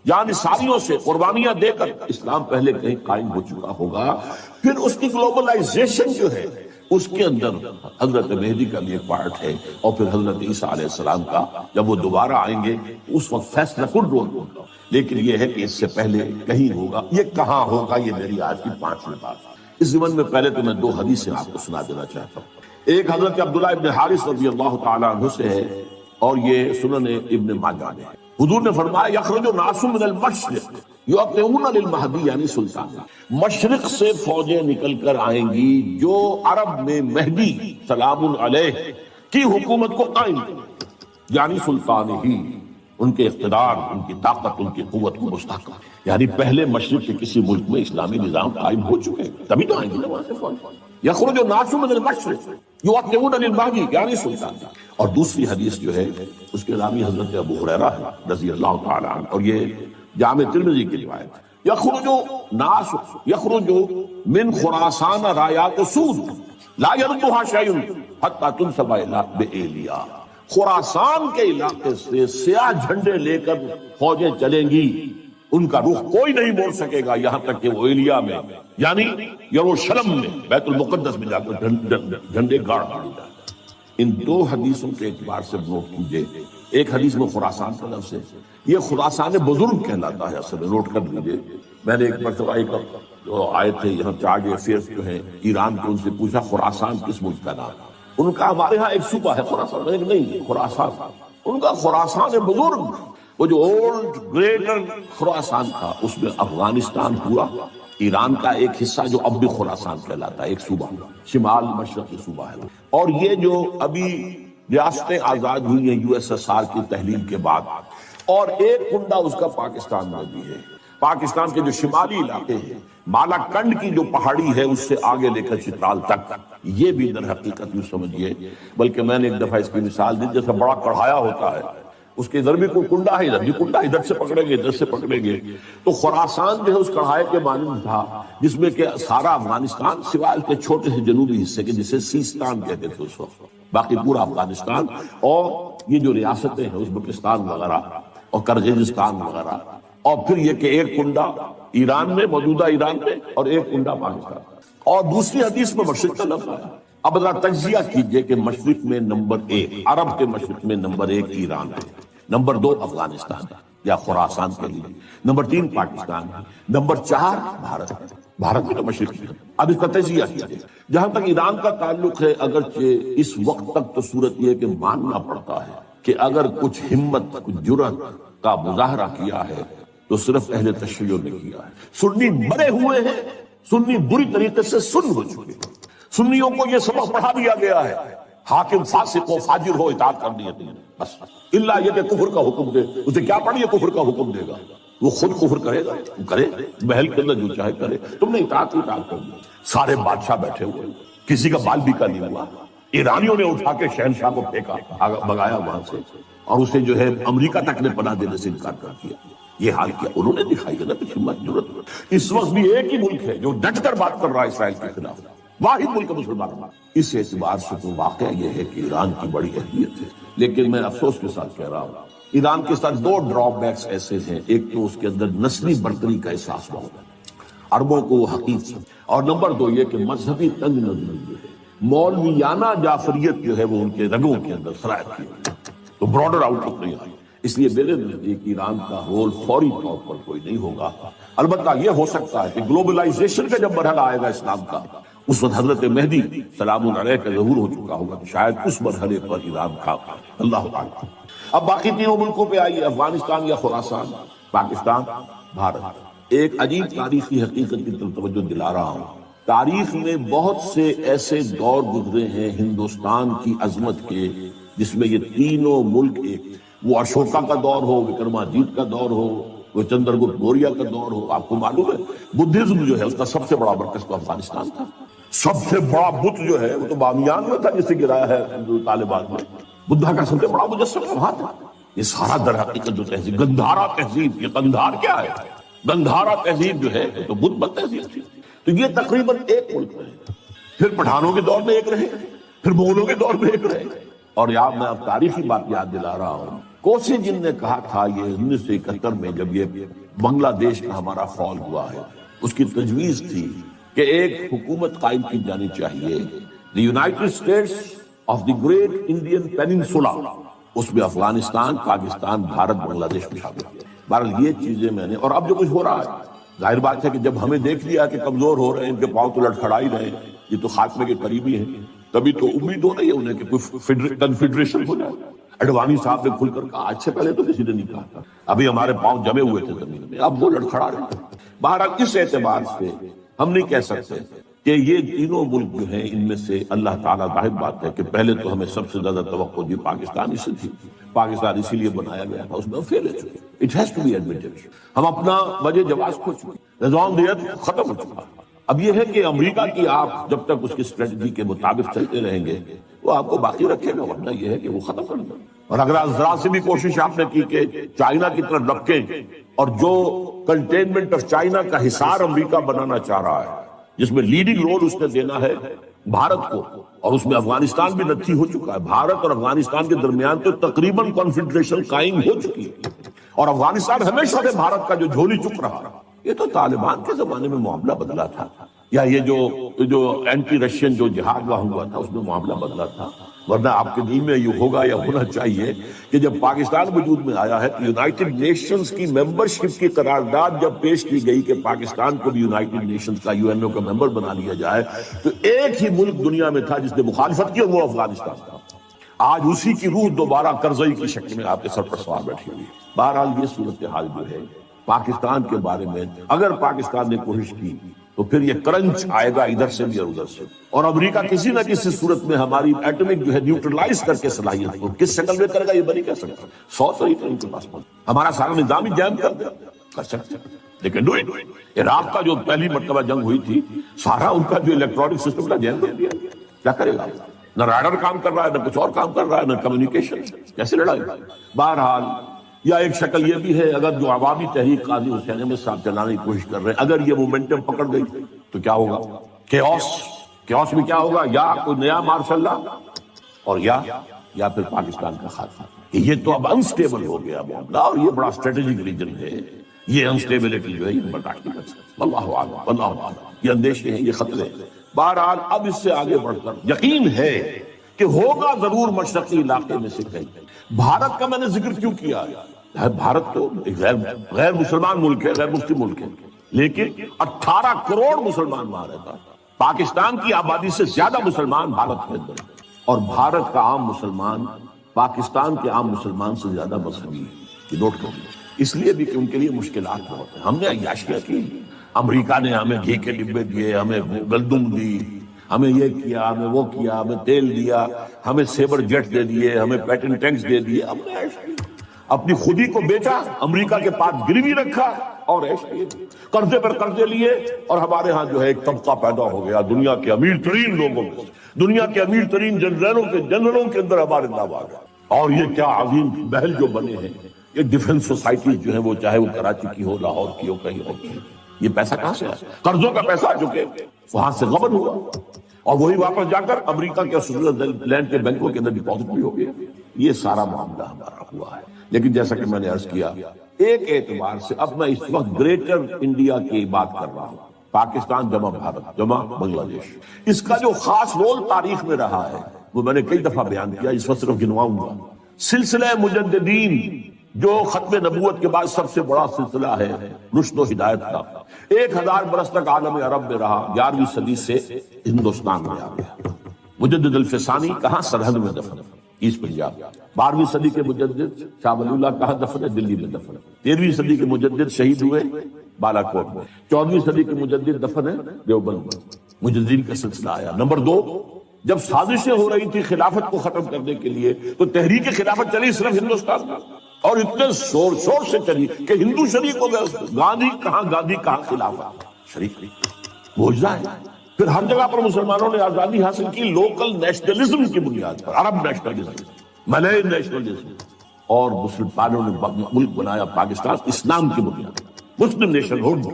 جان ساریوں سے قربانیاں دے کر اسلام پہلے کہیں قائم ہو چکا ہوگا۔ پھر اس کی گلوبلائزیشن جو ہے اس کے اندر حضرت مہدی کا بھی ایک پارٹ ہے، اور پھر حضرت عیسیٰ علیہ السلام کا جب وہ دوبارہ آئیں گے اس وقت فیصلہ کن رول ہوگا۔ لیکن یہ ہے کہ اس سے پہلے کہیں ہوگا، یہ کہاں ہوگا، یہ میری آج کی پانچویں بات۔ اس ضمن میں پہلے تو میں دو حدیثیں آپ کو سنا دینا چاہتا ہوں۔ ایک حضرت عبداللہ ابن حارث رضی اللہ تعالیٰ عنہ سے ہے اور یہ سنن ابن ماجہ میں ہے۔ حضور نے فرمایا یخرج الناس من المشرق یعطون للمہدی یعنی سلطان، مشرق سے فوجیں نکل کر آئیں گی جو عرب میں مہدی سلام علیہ کی حکومت کو قائم کریں، یعنی سلطان ہی، ان کے اقتدار، ان کی طاقت، ان کی قوت کو مستحکم، یعنی پہلے مشرق کے کسی ملک میں اسلامی نظام قائم ہو چکے ہیں، تبھی تو آئیں گے نا وہاں سے فوج۔ یخرج الناس من المشرق یعطون للمہدی یعنی سلطان۔ اور دوسری حدیث جو ہے اس کے راوی حضرت ابو ہریرہ ہے رضی اللہ تعالی عنہ، اور یہ جامع ترمذی کی روایت ہے۔ یخرج من خراسان رایات سود لا يردها شیء حتی تنصب بایلیا، خراسان کے علاقے سے سیاہ جھنڈے لے کر فوجیں چلیں گی، ان کا رخ کوئی نہیں موڑ سکے گا یہاں تک کہ وہ ایلیا میں یعنی یروشلم میں بیت المقدس میں جا کر جھنڈے گاڑ پڑے جائیں۔ ان دو حدیثوں کے اعتبار سے نوٹ کیجئے، ایک حدیث میں خراسان کا لفظ ہے، یہ خراسان بزرگ کہلاتا ہے، اصل نوٹ کر لیجئے۔ میں نے ایک مرتبہ جو آئے تھے یہاں چارج افیئرز جو ہیں ایران کے، ان سے پوچھا خراسان کس ملک کا نام، ان کا ہمارے ہاں ایک صوبہ ہے خراسان، نہیں خراسان، ان کا خراسان بزرگ، وہ جو اولڈ گریٹر خراسان تھا اس میں افغانستان پورا، ایران کا ایک حصہ جو اب بھی خراسان کہلاتا ہے، ایک صوبہ شمال مشرقی صوبہ ہے۔ اور یہ جو ابھی ریاستیں آزاد ہوئی ہیں یو ایس ایس آر کی تحلیل کے بعد، اور ایک کنڈا اس کا پاکستان میں بھی ہے، پاکستان کے جو شمالی علاقے ہیں، بالا کنڈ کی جو پہاڑی ہے اس سے آگے لے کر چترال تک، یہ بھی در حقیقت یوں سمجھیے، بلکہ میں نے ایک دفعہ اس کی مثال دی، جیسے بڑا کڑھایا ہوتا ہے، اس کے ادھر بھی کوئی کنڈا ہے، ادھر بھی کنڈا، ادھر سے پکڑیں گے ادھر سے پکڑیں گے، تو خراسان جو ہے اس کڑھائے کے مانند تھا، جس میں کہ سارا افغانستان سوائے کے چھوٹے سے جنوبی حصے کے جسے سیستان کہتے تھے اس وقت، باقی پورا افغانستان، اور یہ جو ریاستیں ہیں ازبکستان وغیرہ اور کرغزستان وغیرہ، اور پھر یہ کہ ایک کنڈا ایران میں، موجودہ ایران میں، اور ایک کنڈا پاکستان۔ اور دوسری حدیث میں مشرق کا لفظ ہے۔ اب ذرا تجزیہ کیجئے کہ مشرق میں نمبر ایک، عرب کے مشرق میں نمبر ایک ایران ہے، نمبر دو افغانستان یا خراسان کے لیے، نمبر تین پاکستان، نمبر چار بھارت، بھارت میں مشرق ہے۔ اب اس کا تجزیہ کیجئے۔ جہاں تک ایران کا تعلق ہے، اگرچہ اس وقت تک تو صورت یہ ہے کہ ماننا پڑتا ہے کہ اگر کچھ ہمت، کچھ جرأت کا مظاہرہ کیا ہے تو صرف اہل تشیع نے کیا ہے۔ سنی مرے ہوئے ہیں، سنی بری طریقے سے سن ہو چکے ہیں، سنیوں کو یہ سبق پڑھا دیا گیا ہے، حاکم فاسق ہو، فاجر ہو، اطاعت کرنی ہے بس، الا یہ کہ کفر کا حکم دے، اسے کیا پڑھی ہے کفر کا حکم دے گا، وہ خود کفر کرے گا، کرے محل کے اندر جو چاہے کرے، تم نے اطاعت کرنی۔ سارے بادشاہ بیٹھے ہوئے، کسی کا بال بھی کا نہیں ہوا، ایرانیوں نے اٹھا کے شہنشاہ کو پھینکا، بگایا وہاں سے، اور اسے جو ہے امریکہ تک نے پناہ دینے سے انکار کر دیا. یہ حال کیا انہوں نے دکھائی ہے نا کہ ہمت ضرورت. اس وقت بھی ایک ہی ملک ہے جو ڈٹ کر بات کر رہا ہے اسرائیل کے خلاف، واحد ملک مسلمان. اس اعتبار سے تو واقعہ یہ ہے کہ ایران کی بڑی اہمیت ہے. لیکن میں افسوس کے ساتھ کہہ رہا ہوں ایران کے ساتھ دو ڈرا بیکس ایسے ہیں. ایک تو اس کے اندر نسلی برتری کا احساس بہت ہے، عربوں کو وہ حقیقت، اور نمبر دو یہ کہ مذہبی تنگ نظری جو ہے، مولویانہ جعفریت جو ہے وہ ان کے رگوں کے اندر سرایت کی، تو براڈر آؤٹ لک نہیں آئی. اس لیے میرے نزدیک ایران کا رول فوری طور پر کوئی نہیں ہوگا. البتہ یہ ہو سکتا ہے کہ گلوبلائزیشن کا جب مرحلہ آئے گا اسلام کا، اس وقت حضرت مہدی سلام علیہ کا ظہور ہو چکا ہوگا، تو شاید اس مرحلے پر ایران کا اللہ تعالیٰ. اب باقی تینوں ملکوں پہ آئیے، افغانستان یا خراسان، پاکستان، بھارت. ایک عجیب تاریخی حقیقت کی طرف توجہ دلا رہا ہوں. تاریخ میں بہت سے ایسے دور گزرے ہیں ہندوستان کی عظمت کے جس میں یہ تینوں ملک ایک، وہ اشوکا کا دور ہو، وکرمادیت کا دور ہو، وہ چندر گپت موریہ کا دور ہو. آپ کو معلوم ہے بدھزم جو ہے اس کا سب سے بڑا مرکز تو افغانستان تھا. سب سے بڑا بت جو ہے وہ تو بامیان میں تھا جسے گرایا ہے طالبان میں. بدھا کا سب سے بڑا مجسمہ وہاں تھا. یہ سارا در حقیقت جو تہذیب، گندھارا تہذیب، یہ گندھار کیا ہے؟ گندھارا تہذیب جو ہے تو بدھ مت تہذیب تھی. تو یہ تقریباً ایک ملک رہے، پھر پٹھانوں کے دور میں ایک رہے، پھر مغلوں کے دور میں ایک رہے. اور یاد میں اب تاریخی بات یاد دلا رہا ہوں، کوسی جن نے کہا تھا یہ 1971 میں جب یہ بنگلہ دیش کا ہمارا فال ہوا ہے، اس کی تجویز تھی کہ ایک حکومت قائم کی جانی چاہیے، the United States of the great Indian peninsula. اس میں افغانستان، پاکستان، بھارت، بنگلہ دیش میں شامل ہے. بہرحال یہ چیزیں میں نے، اور اب جو کچھ ہو رہا ہے ظاہر بات ہے کہ جب ہمیں دیکھ لیا کہ کمزور ہو رہے ہیں، ان کے پاؤں تو لڑکھڑا ہی رہے، یہ تو خاتمے کے قریبی ہیں، تبھی تو امید ہو رہی ہے انہیں کہ کوئی کنفیڈریشن ہو جائے. اڈوانی صاحب نے کھل کر کہا، آج سے پہلے تو کسی نے نہیں کہا تھا، ابھی ہمارے پاؤں جمے ہوئے تھے زمین میں، اب وہ لڑکھڑا رہے ہیں. بہرحال اس اعتبار سے ہم نہیں کہہ سکتے کہ یہ تینوں ملک جو ہیں ان میں سے اللہ تعالیٰ ظاہر بات ہے کہ پہلے تو ہمیں سب سے زیادہ توقع دی پاکستان سے تھی. پاکستان اسی لیے بنایا گیا تھا، اس میں فیل ہے، اٹ ہیز ٹو بی ایڈمٹڈ. ہم اپنا وجہ جواز کھو چکے، نظام دیت ختم ہو چکا. اب یہ ہے کہ امریکہ کی آپ جب تک اس کی اسٹریٹجی کے مطابق چلتے رہیں گے وہ آپ کو باقی رکھے گا، ورنہ یہ ہے کہ وہ ختم کر دے. اور اگر ذرا سے بھی کوشش آپ نے کی کہ چائنا کی طرف لپکیں، اور جو کنٹینمنٹ آف چائنا کا حصار امریکہ بنانا چاہ رہا ہے جس میں لیڈنگ رول اس نے دینا ہے بھارت کو، اور اس میں افغانستان بھی نتھی ہو چکا ہے. بھارت اور افغانستان کے درمیان تو تقریباً کانفیڈریشن قائم ہو چکی ہے، اور افغانستان ہمیشہ سے بھارت کا جو جھولی چک رہا. یہ تو طالبان کے زمانے میں معاملہ بدلا تھا، یا یہ جو اینٹی رشین جو جہاد وہاں ہوا تھا اس میں معاملہ بدلا تھا. ورنہ آپ کے دین میں یہ ہوگا یا ہونا چاہیے کہ جب پاکستان وجود میں آیا ہے تو یونائٹڈ نیشنز کی ممبرشپ کی قرارداد جب پیش کی گئی کہ پاکستان کو بھی یونائٹڈ نیشنز کا UNO کا ممبر بنا لیا جائے، تو ایک ہی ملک دنیا میں تھا جس نے مخالفت کی، اور وہ افغانستان تھا. آج اسی کی روح دوبارہ کرزئی کی شکل میں آپ کے سر پر سوار بیٹھی ہوئی. بہرحال یہ صورتحال جو ہے پاکستان کے بارے میں اگر پاکستان نے کوشش کی تو پھر یہ کرنچ آئے گا ادھر سے بھی اور ادھر سے. اور امریکہ کسی نہ کسی صورت میں ہماری ایٹمک جو ہے نیوٹرلائز کر کے صلاحیت کو کس شکل میں کرے گا یہ نہیں کہہ سکتا. 100 طریقے ان کے پاس ہمارا سارا نظام ہی جام کر سکتے، لیکن ڈو اٹ. عراق کا جو پہلی مرتبہ جنگ ہوئی تھی سارا ان کا جو الیکٹرانک سسٹم کا جام کر دیا. کیا کرے گا؟ نہ رائڈر کام کر رہا ہے، نہ کچھ اور کام کر رہا ہے، نہ کمیونیکیشن. کیسے لڑائے گا؟ بہرحال یا ایک شکل یہ بھی ہے، اگر جو عوامی تحریک قاضی حسین احمد صاحب چلانے کی کوشش کر رہے ہیں، اگر یہ مومنٹم پکڑ گئی تو کیا ہوگا؟ کیوس میں کیا ہوگا؟ یا کوئی نیا مارشل لا، اور یا پھر پاکستان کا خاتمہ. یہ تو اب انسٹیبل ہو گیا معاملہ، اور یہ بڑا اسٹریٹجک ریجن ہے. یہ انسٹیبلٹی جو ہے یہ برداشت نہیں کر سکتے. اللہ اعلم، اللہ اعلم. یہ اندیشے ہیں، یہ خطرے ہیں. بہرحال اب اس سے آگے بڑھ کر یقین ہے کہ ہوگا ضرور مشرقی علاقے میں سے کہیں. بھارت کا میں نے ذکر کیوں کیا؟ بھارت تو ایک غیر مسلمان ملک ہے، غیر مسلم ملک ہے، لیکن 18 کروڑ مسلمان وہاں رہتا ہے. پاکستان کی آبادی سے زیادہ مسلمان بھارت کے اندر، اور بھارت کا عام مسلمان پاکستان کے عام مسلمان سے زیادہ مذہبی ہے. یہ نوٹ کر لیں. اس لیے بھی کہ ان کے لیے مشکلات بہت ہیں. ہم نے عیاشیاں کی، امریکہ نے ہمیں گھی کے ڈبے دیے، ہمیں گندم دی، ہمیں یہ کیا، ہمیں وہ کیا، ہمیں تیل دیا، ہمیں سیبر جیٹ دے دیے، ہمیں پیٹنٹ ٹینکس دے دیے. ہم نے عیش کی، اپنی خودی کو بیچا، امریکہ کے پاس گروی رکھا اور عیش کیے، قرضے پر قرضے لیے. اور ہمارے ہاں جو ہے ایک طبقہ پیدا ہو گیا دنیا کے امیر ترین لوگوں میں، دنیا کے امیر ترین جنرلوں کے اندر ہمارے نام آ گیا. اور یہ کیا عظیم محل جو بنے ہیں، یہ ڈیفنس سوسائٹیز جو ہیں وہ چاہے وہ کراچی کی ہو، لاہور کی ہو، کہیں اور کی، یہ پیسہ کہاں سے آیا؟ قرضوں کا پیسہ جو کہ وہاں سے غبن ہوا اور وہی واپس جا کر امریکہ کے سوئٹزرلینڈ کے بینکوں کے اندر ڈپازٹ بھی ہو گیا۔ یہ سارا معاملہ ہمارا ہوا ہے۔ لیکن جیسا کہ میں نے عرض کیا، ایک اعتبار سے اب میں اس وقت گریٹر انڈیا کی بات کر رہا ہوں، پاکستان جمع بھارت جمع بنگلہ دیش، اس کا جو خاص رول تاریخ میں رہا ہے وہ میں نے کئی دفعہ بیان کیا، اس وقت صرف گنواؤں گا۔ سلسلہ مجددین جو ختم نبوت کے بعد سب سے بڑا سلسلہ ہے رشد و ہدایت کا، 1000 برس تک عالم عرب میں رہا، 11ویں صدی سے ہندوستان میں آ گیا۔ مجدد الفسانی کہاں؟ سرحد میں دفن ہے، ایسٹ پنجاب۔ 12ویں صدی کے مجدد شاہ ولی اللہ کہاں دفن ہے؟ دلی میں دفن ہے۔ 13ویں صدی کے مجدد شہید ہوئے بالا کوٹ میں۔ 14ویں صدی کے مجدد دفن ہے دیوبند میں۔ مجددین کا سلسلہ آیا۔ نمبر 2، جب سازشیں ہو رہی تھی خلافت کو ختم کرنے کے لیے تو تحریک خلافت چلی صرف ہندوستان میں، اور اتنے شور سے چلی کہ ہندو شریک ہو گئے۔ گاندھی کہاں خلافت شریک معجزہ ہے۔ پھر ہر جگہ پر مسلمانوں نے آزادی حاصل کی لوکل نیشنلزم کی بنیاد پر، عرب نیشنلزم، ملئی نیشنلزم، اور مسلمانوں نے ملک بنایا پاکستان اسلام کی بنیاد پر، مسلم نیشن ہوڈ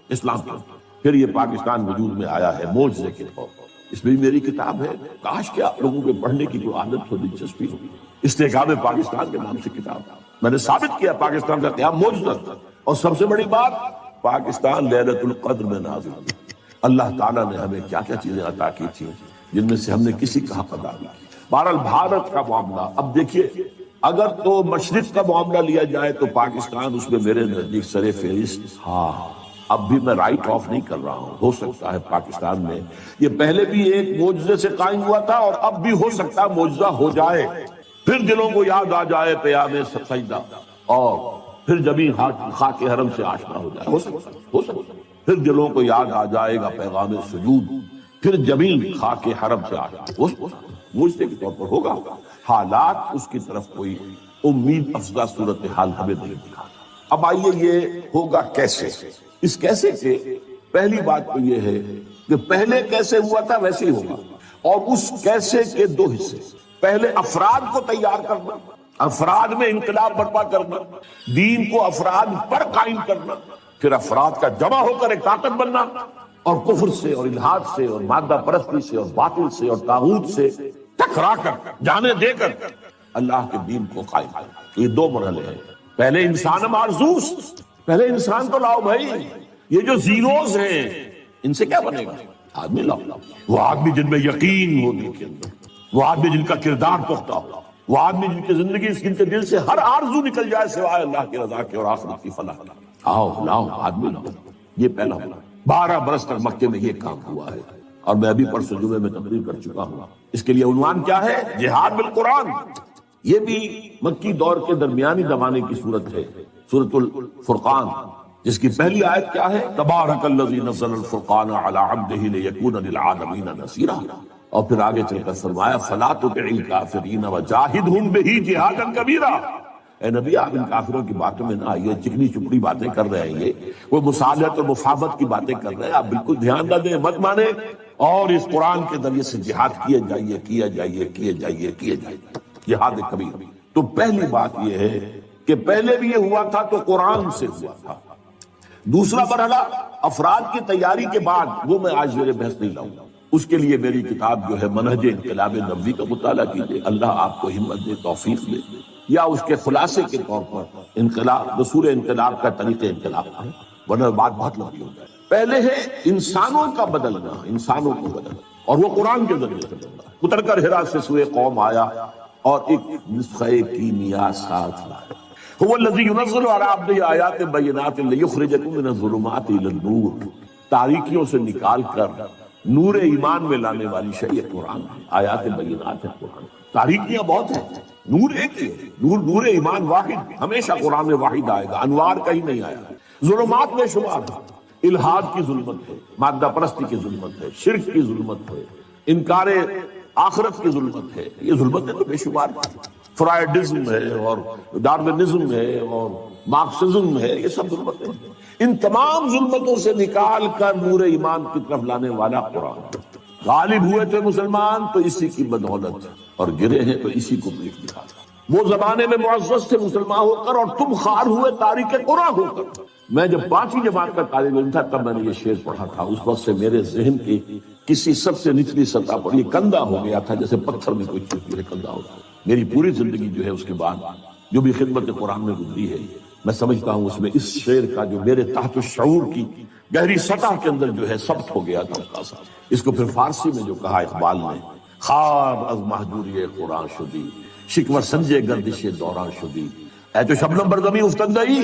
اسلام پر۔ پھر یہ پاکستان وجود میں آیا ہے معجزے کے طور پر۔ اس میں میری کتاب ہے، کاش کہ آپ لوگوں کے پڑھنے کی کوئی عادت ہو، دلچسپی ہو۔ استحکام پاکستان کے نام سے کتاب میں نے ثابت کیا پاکستان کا قیام معجزہ تھا۔ اور سب سے بڑی بات، پاکستان لیلۃ القدر میں نازل ہوا۔ اللہ تعالیٰ نے ہمیں کیا کیا چیزیں عطا کی تھی جن میں سے ہم نے کسی کا حق ادا نہیں کیا۔ بہرحال بھارت کا معاملہ، اب دیکھیے، اگر تو مشرق کا معاملہ لیا جائے تو پاکستان اس میں میرے نزدیک سر فہرست۔ ہاں، اب بھی میں رائٹ آف نہیں کر رہا ہوں، ہو سکتا ہے پاکستان میں یہ پہلے بھی ایک معجزے سے قائم ہوا تھا اور اب بھی ہو سکتا ہے معجزہ ہو جائے، پھر دلوں کو یاد آ جائے پیام سجدہ، اور پھر جبیں خاک حرم سے آشنا ہو جائے، ہو سکتا ہے پھر دلوں کو یاد آ جائے گا پیغام سجود، پھر جبیں خاک حرم سے آشنا، معجزے کے طور پر ہوگا۔ حالات اس کی طرف کوئی امید افزا صورتحال ہمیں نہیں دکھا۔ اب آئیے، یہ ہوگا کیسے؟ اس کیسے کے پہلی بات تو یہ ہے کہ پہلے کیسے ہوا تھا ویسے ہی ہوگا، اور اس کیسے کے 2 حصے۔ پہلے افراد کو تیار کرنا، افراد میں انقلاب برپا کرنا، دین کو افراد پر قائم کرنا، پھر افراد کا جمع ہو کر ایک طاقت بننا، اور کفر سے اور الحاد سے اور مادہ پرستی سے اور باطل سے اور طاغوت سے ٹکرا کر، جانے دے کر اللہ کے دین کو قائم کرنا۔ یہ 2 مرحلے ہیں۔ پہلے انسان معرزوز، پہلے انسان تو لاؤ بھائی، یہ جو زیروز ہیں ان سے کیا بنے گا؟ آدمی لاؤ، وہ آدمی جن میں یقین ہو دل کے اندر، وہ آدمی جن کا کردار پختہ ہو، وہ آدمی جن کی زندگی جن کے دل سے ہر آرزو نکل جائے سوائے اللہ کی رضا کے اور آخرت کی فلاح۔ آؤ لاؤ، آدمی لاؤ، یہ پہلا ہونا۔ 12 برس تک مکے میں یہ کام ہوا ہے، اور میں ابھی پرسوں جمعے میں تقریر کر چکا ہوں۔ اس کے لیے عنوان کیا ہے؟ جہاد بالقرآن۔ یہ بھی مکی دور کے درمیانی زمانے کی صورت ہے، سورۃ الفرقان، جس کی پہلی آیت کیا ہے؟ تبارک الذی نزل الفرقان علی عبدہ لیکون للعالمین نذیرا، اور پھر آگے چل کر فرمایا فلا تطع الکافرین وجاہدہم بہ جہادا کبیرا۔ اے نبی، آپ ان کافروں کی باتوں میں نہ آئیے، چکنی چپڑی باتیں کر رہے ہیں، وہ مصالحت اور مفاہمت کی باتیں کر رہے ہیں، آپ بالکل دھیان نہ دیں، مت مانیں، اور اس قرآن کے ذریعے سے جہاد کیے جائیے، جہاد کبیر۔ تو پہلی بات یہ ہے کہ پہلے بھی یہ ہوا تھا تو قرآن سے ہوا تھا۔ دوسرا مرحلہ افراد کی تیاری کے بعد، وہ میں آج میرے بحث نہیں لاؤں گا، اس کے لیے میری کتاب جو ہے منہج انقلاب نبوی کا مطالعہ کیجیے، اللہ آپ کو ہمت دے، توفیق دے، یا اس کے خلاصے کے طور پر انقلاب، رسول انقلاب کا طریقہ انقلاب ہے، ورنہ بات بہت لمبی ہو جائے۔ پہلے ہے انسانوں کا بدلنا، انسانوں کو بدلنا، اور وہ قرآن کے ذریعے سے بدلنا۔ اتر کر ہرا سے سوئے قوم آیا اور ایک نسخہ کیمیا ساتھ لایا۔ هو الذی ینزل علی عبدہ آیات بینات لیخرجکم من الظلمات الی النور، تاریکیوں سے نکال کر نور ایمان میں لانے والی شیء قرآن، آیات بینات ہے قرآن۔ تاریکیاں بہت ہیں، نور ایک ہی ہے، نور ایمان واحد، ہمیشہ قرآن میں واحد آئے گا، انوار کہیں نہیں آیا۔ ظلمات میں شمار ہے، الحاد کی ظلمت ہے، مادہ پرستی کی ظلمت ہے، شرک کی ظلمت ہے، انکار آخرت کی ظلمت ہے، یہ ظلمتیں تو بے شمار ہیں۔ فرائیڈزم ہے اور ڈارونزم ہے اور مارکسزم ہے، یہ سب ظلمتیں ہیں۔ ان تمام ظلمتوں سے نکال کر نور ایمان کی طرف لانے والا قرآن۔ غالب ہوئے تھے مسلمان تو اسی کی بدولت، اور گرے ہیں تو اسی کو پیٹ دکھا۔ وہ زمانے میں معزز تھے مسلمان ہو کر اور تم خوار ہوئے تاریک قرآن ہو کر۔ میں جب 5ویں جماعت کا طالب علم تھا تب میں نے یہ شعر پڑھا تھا، اس وقت سے میرے ذہن کی کسی سب سے نچلی سطح پر یہ کندھا ہو گیا تھا، جیسے پتھر میں کوئی چیز جو ہے کندھا ہوتا ہے۔ میری پوری زندگی جو ہے اس کے بعد جو بھی خدمت قرآن میں گزری ہے، میں سمجھتا ہوں اس میں اس شعر کا جو میرے تحت الشعور کی گہری سطح کے اندر جو ہے ثبت ہو گیا تھا اس کا اثر۔ اس کو پھر فارسی میں جو کہا اقبال نے، خواب از محجوری قرآن شدی، شکوہ سنجے گردش دوران شدی، اے تو شبنم بر زمین افتندئی،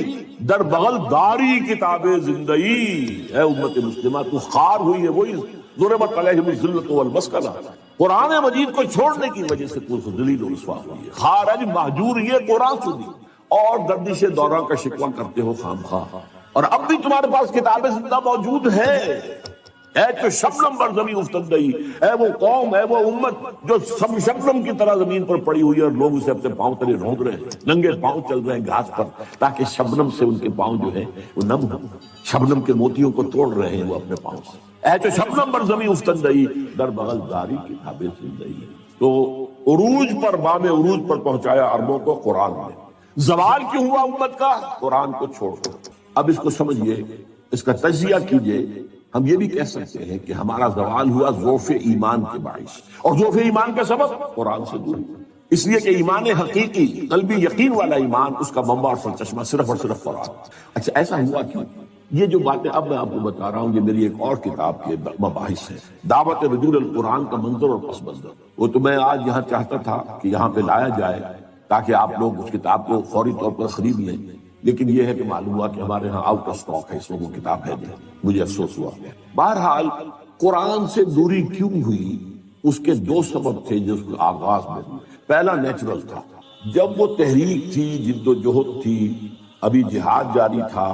در بغل داری کتاب زندئی۔ اے امت مسلمہ تو خار ہوئی ہے وہی ضربت علیہم الذلۃ والمسکنہ، قرآن مجید کو چھوڑنے کی وجہ سے تو ذلیل و رسوا ہوئی ہے۔ خار اج محجور یہ قرآن شدی، اور گردش دوران کا شکوہ کرتے ہو خام خواہ، اور اب بھی تمہارے پاس کتاب زندہ موجود ہے۔ اے تو شبنم بر زمین افتندئی، اے وہ قوم، اے وہ امت جو سب شبنم کی طرح زمین پر پڑی ہوئی ہے اور لوگ اسے اپنے پاؤں تلے رونگ رہے ہیں، ننگے پاؤں چل رہے ہیں گھاس پر، تاکہ شبنم سے ان کے پاؤں جو ہے وہ نم ہو، شبنم کے موتیوں کو توڑ رہے ہیں وہ اپنے پاؤں سے۔ اے تو شبنم بر زمین افتندئی، در بغل داری کتاب زندئی۔ تو عروج پر، بام عروج پر پہنچایا عربوں کو قرآن نے۔ زوال کیوں ہوا امت کا؟ قرآن کو چھوڑ کر۔ اب اس کو سمجھیے، اس کا تجزیہ کیجئے۔ ہم یہ بھی کہہ سکتے ہیں کہ ہمارا زوال ہوا ضعف ایمان کے باعث، اور ضعف ایمان کا سبب قرآن سے دوری، اس لیے کہ ایمان حقیقی قلبی یقین والا ایمان، اس کا منبع اور سرچشمہ صرف اور صرف قرآن۔ اچھا ایسا ہوا کیوں؟ یہ جو باتیں اب میں آپ کو بتا رہا ہوں یہ میری ایک اور کتاب کے مباحث ہے، دعوت رجوع القرآن کا منظر اور پس منظر۔ وہ تو میں آج یہاں چاہتا تھا کہ یہاں پہ لایا جائے تاکہ آپ لوگ اس کتاب کو فوری طور پر خرید لیں، لیکن یہ ہے کہ معلوم ہوا کہ ہمارے ہاں آؤٹ آف سٹاک ہے، اس وقت وہ کتاب ہے نہیں، مجھے افسوس ہوا۔ بہرحال قرآن سے دوری کیوں ہوئی؟ اس کے دو سبب تھے جو اس کے آغاز میں۔ پہلا نیچرل تھا، جب وہ تحریک تھی، جد و جہد تھی، ابھی جہاد جاری تھا،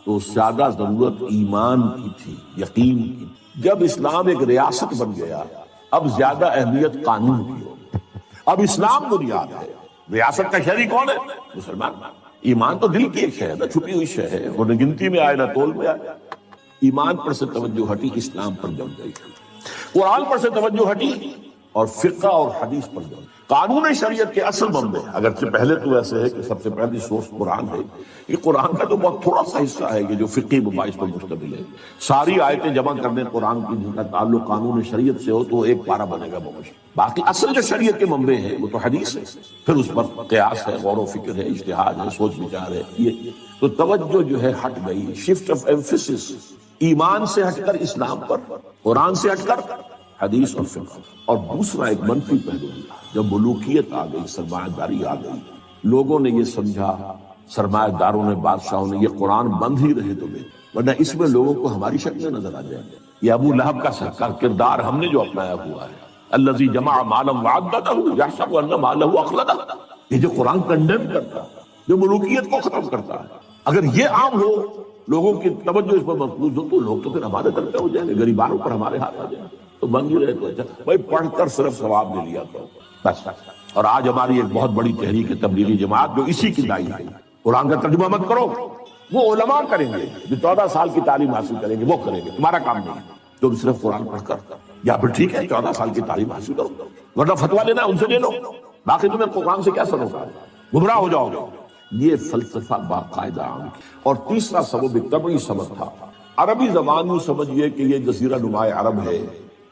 تو زیادہ ضرورت ایمان کی تھی، یقین کی۔ جب اسلام ایک ریاست بن گیا، اب زیادہ اہمیت قانون کی ہو۔ اب اسلام بنیاد ہے، ریاست کا شہری کون ہے؟ مسلمان۔ ایمان تو دل کی ایک شے ہے نا، چھپی ہوئی شے ہے، وہ نہ گنتی میں آئے نہ تول میں آئے۔ ایمان پر سے توجہ ہٹی، اسلام پر جم گئی، قرآن پر سے توجہ ہٹی اور فقہ اور حدیث پر جم گئی۔ قانون شریعت کے اصل منبع، اگرچہ پہلے تو ایسے ہے کہ سب سے پہلی سورس قرآن ہے، یہ قرآن کا تو بہت تھوڑا سا حصہ ہے کہ جو فقہی مباحث پر مشتمل ہے۔ ساری آیتیں جمع کرنے قرآن کی جن کا تعلق قانون شریعت سے ہو تو ایک پارہ بنے گا بہت۔ باقی اصل جو شریعت کے منبع ہے وہ تو حدیث ہے، پھر اس پر قیاس ہے، غور و فکر ہے، اجتہاد ہے، سوچ بچار ہے۔ یہ تو توجہ جو ہے ہٹ گئی، شفٹ آف ایمفیسس، ایمان سے ہٹ کر اسلام پر، قرآن سے ہٹ کر حدیث اور فقہ۔ اور دوسرا ایک منفی پہلو، جب ملوکیت آ گئی، سرمایہ داری آ گئی، لوگوں نے یہ سمجھا، سرمایہ داروں نے، بادشاہوں نے، یہ قرآن بند ہی رہے تو بہتر، ورنہ اس میں لوگوں کو ہماری شکلیں نظر آ جائیں گے۔ یہ ابو لہب کا کردار ہم نے جو اپنایا ہوا ہے، الذی جمع مالا وعددہ یحسب ان مالہ اخلدہ، یہ جو قرآن کنڈیم کرتا ہے، جو ملوکیت کو ختم کرتا ہے، اگر یہ عام ہو، لوگوں کی توجہ اس پر مرکوز ہو، تو لوگ تو پھر ہمارے طرف ہو جائیں گے، غریبانوں پر ہمارے ہاتھ آ جائیں گے۔ تو بن ہی رہے تو اچھا بھائی پڑھ کر صرف ثواب لے لیا کرو بس۔ اور آج ہماری ایک بہت بڑی تحریک ہے تبلیغی جماعت جو اسی کی داعی ہے، قرآن کا ترجمہ مت کرو، وہ علماء کریں گے جو 14 سال کی تعلیم حاصل کریں گے، وہ کریں گے، تمہارا کام نہیں ہے۔ تم صرف قرآن پڑھ کر، یا پھر ٹھیک ہے 14 سال کی تعلیم حاصل کرو، ورنہ فتویٰ لینا ان سے لے لو، باقی تمہیں قرآن سے کیا سروکار ہے، گمراہ ہو جاؤ گے۔ یہ فلسفہ باقاعدہ عام۔ اور تیسرا سبب ایک طبعی سبب تھا، عربی زبان میں سمجھیے کہ یہ جزیرہ نمائے عرب ہے،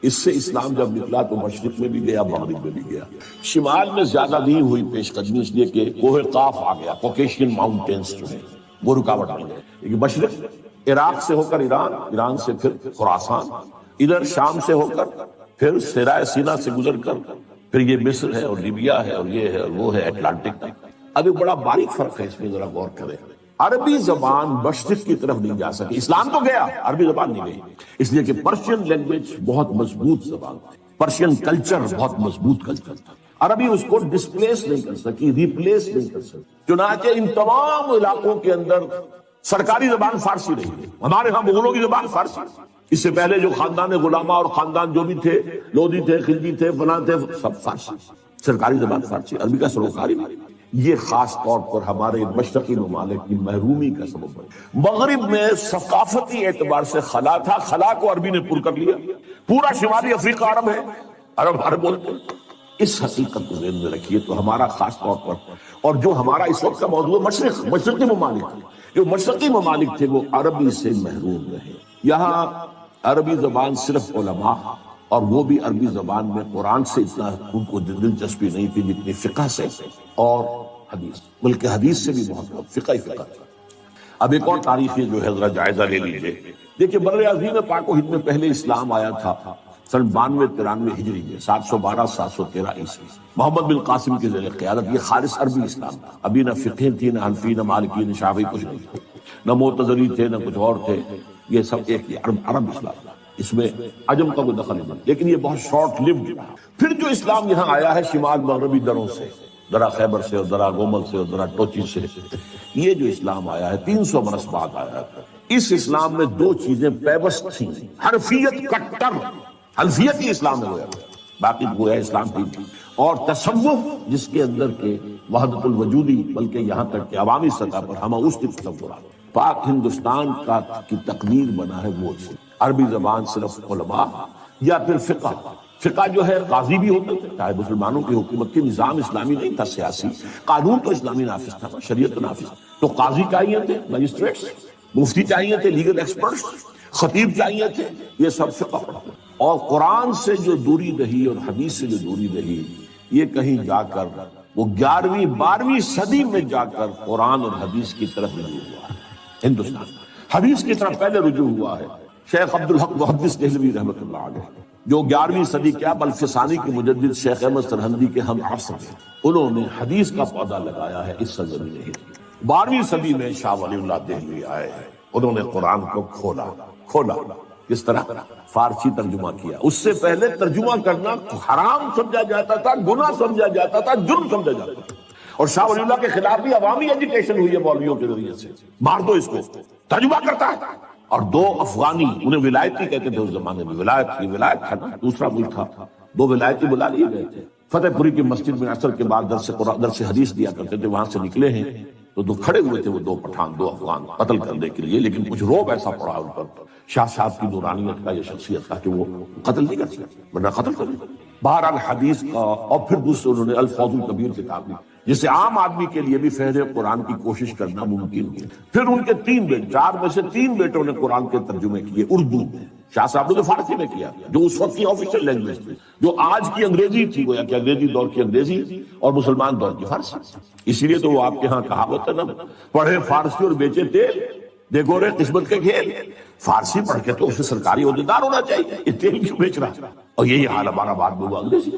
اس سے اسلام جب نکلا تو مشرق میں بھی گیا، مغرب میں بھی گیا۔ شمال میں زیادہ نہیں ہوئی پیش قدمی، اس لیے کہ کوہ قاف آ گیا، کوکیشین ماؤنٹینز جو ہے وہ رکاوٹ بن گئے۔ لیکن مشرق عراق سے ہو کر ایران، ایران سے پھر خراسان، ادھر شام سے ہو کر پھر سیرائے سینا سے گزر کر پھر یہ مصر ہے اور لیبیا ہے اور یہ ہے اور وہ ہے اٹلانٹک تک۔ اب ایک بڑا باریک فرق ہے، اس میں ذرا غور کریں۔ عربی زبان مشرق کی طرف نہیں جا سکی، اسلام تو گیا، عربی زبان نہیں گئی، اس لیے کہ پرشین لینگویج بہت مضبوط زبان تھی، پرشین کلچر بہت مضبوط کلچر تھا، عربی اس کو ڈسپلیس نہیں کر سکی، ریپلیس نہیں کر سکی۔ چنانچہ ان تمام علاقوں کے اندر سرکاری زبان فارسی رہی ہے۔ ہمارے ہاں مغلوں کی زبان فارسی، اس سے پہلے جو خاندان غلامہ اور خاندان جو بھی تھے، لودھی تھے، خلجی تھے، فلاں تھے، سب فارسی، سرکاری زبان فارسی، عربی کا سروکاری نہیں۔ یہ خاص طور پر ہمارے مشرقی ممالک کی محرومی کا سبب بنا۔ مغرب میں ثقافتی اعتبار سے خلا تھا، خلا کو عربی نے پر کر لیا، پورا شمالی افریقہ عرب ہے، عرب بولتے ہیں، اس حقیقت کو ذہن میں رکھیے تو ہمارا خاص طور پر، اور جو ہمارا اس وقت کا موضوع ہے مشرقی ممالک، جو مشرقی ممالک تھے وہ عربی سے محروم رہے. یہاں عربی زبان صرف علماء، اور وہ بھی عربی زبان میں قرآن سے اتنا ان کو دلچسپی نہیں تھی جتنی فقہ سے اور حدیث، بلکہ حدیث سے بھی بہت فقہ تھا. اب ایک اور تاریخی جو ہے ذرا جائزہ لے لیجیے. دیکھیے بر عظیم پاک و ہند میں پہلے اسلام آیا تھا سن 92-93 ہجری میں، 712-713 عیسوی، محمد بن قاسم کی زیر قیادت. یہ خالص عربی اسلام تھا. ابھی نہ فقہ تھی، نہ حنفی، نہ مالکی، نہ شافعی، کچھ نہیں تھا، نہ معتزلی تھے، نہ کچھ اور تھے. یہ سب ایک عرب اسلام تھا، اس میں عجم کا کوئی دخل نہیں. لیکن یہ بہت شارٹ لیوڈ رہا. پھر جو اسلام یہاں آیا ہے شمال مغربی دروں سے، ذرا خیبر سے اور ذرا گومل سے اور ذرا ٹوچی سے، یہ جو اسلام آیا ہے 300 برس بعد آیا ہے. اس اسلام میں دو چیزیں پیوست تھیں. حنفیت کٹر، حنفیت ہی اسلام میں ہوا، باقی گویا اسلام کی، اور تصوف جس کے اندر کے وحدت الوجودی، بلکہ یہاں تک کہ عوامی سطح پر ہم اس کی تصورات. پاک ہندوستان کی تقدیر بنا ہے وہ عربی زبان صرف علماء یا پھر فقہ. فقہ جو ہے قاضی بھی ہوتے تھے، چاہے مسلمانوں کی حکومت کے نظام اسلامی نہیں تھا، سیاسی قانون تو اسلامی نافذ تھا، شریعت نافذ، تو قاضی چاہیے تھے، مجسٹریٹس، مفتی چاہیے تھے، لیگل ایکسپرٹس، خطیب چاہیے تھے. یہ سب فقہ پڑھتے. اور قرآن سے جو دوری رہی اور حدیث سے جو دوری رہی، یہ کہیں جا کر وہ 11ویں 12ویں صدی میں جا کر قرآن اور حدیث کی طرف رجوع ہوا ہے. ہندوستان حدیث کی طرف پہلے رجوع ہوا ہے. شیخ عبدالحق محدث دہلوی رحمۃ اللہ علیہ، جو 11ویں صدی کیا بلکہ ثانی کے مجدد شیخ احمد سرہندی کے ہم عصر ہیں، انہوں نے حدیث کا پودا لگایا ہے اس سرزمین ہند. 12ویں صدی میں شاہ ولی اللہ دہلوی آئے ہیں، انہوں نے قرآن کو کھولا. کس طرح؟ فارسی ترجمہ کیا. اس سے پہلے ترجمہ کرنا حرام سمجھا جاتا تھا، گناہ سمجھا جاتا تھا، جرم سمجھا جاتا تھا. اور شاہ ولی اللہ کے خلاف بھی عوامی ایجوکیشن ہوئی ہے مولویوں کے ذریعے سے. مار دو اس کو، ترجمہ کرتا ہے. اور 2 افغانی، انہیں ولایتی کہتے تھے اس زمانے میں، ولایت تھا نا، دوسرا ملک تھا. 2 ولایتی بلا لیے گئے تھے. فتح پوری کی مسجد میں عصر کے بعد درس حدیث دیا کرتے تھے، وہاں سے نکلے ہیں تو کھڑے ہوئے تھے وہ 2 پٹھان، 2 افغان قتل کرنے کے لیے. لیکن کچھ روب ایسا پڑا ان پر شاہ صاحب کی نورانیت کا یا شخصیت کا کہ وہ قتل نہیں کر سکتے، ورنہ قتل کر دیں. بہرحال حدیث کا. اور پھر دوسرے انہوں نے الفاظ الکبیر کتاب لی، جسے عام آدمی کے لیے بھی فہم قرآن کی کوشش کرنا ممکن ہے. پھر ان کے 3 بیٹے، 4 میں سے 3 بیٹوں نے قرآن کے ترجمے کیے اردو میں. شاہ صاحب نے تو فارسی میں کیا، جو اس وقت کی آفیشیل لینگویج تھی، جو آج کی انگریزی تھی، گویا کہ انگریزی دور کی انگریزی اور مسلمان دور کی فارسی. اسی لیے تو وہ آپ کے ہاں کہاوت ہے نا، پڑھے فارسی اور بیچے تیل، دیکھو رے قسمت کے کھیل. فارسی پڑھ کے تو اسے سرکاری عہدیدار ہونا چاہیے، یہ تیل کیوں بیچ رہا؟ اور یہی حال ہمارا بعد میں ہوا انگریزی.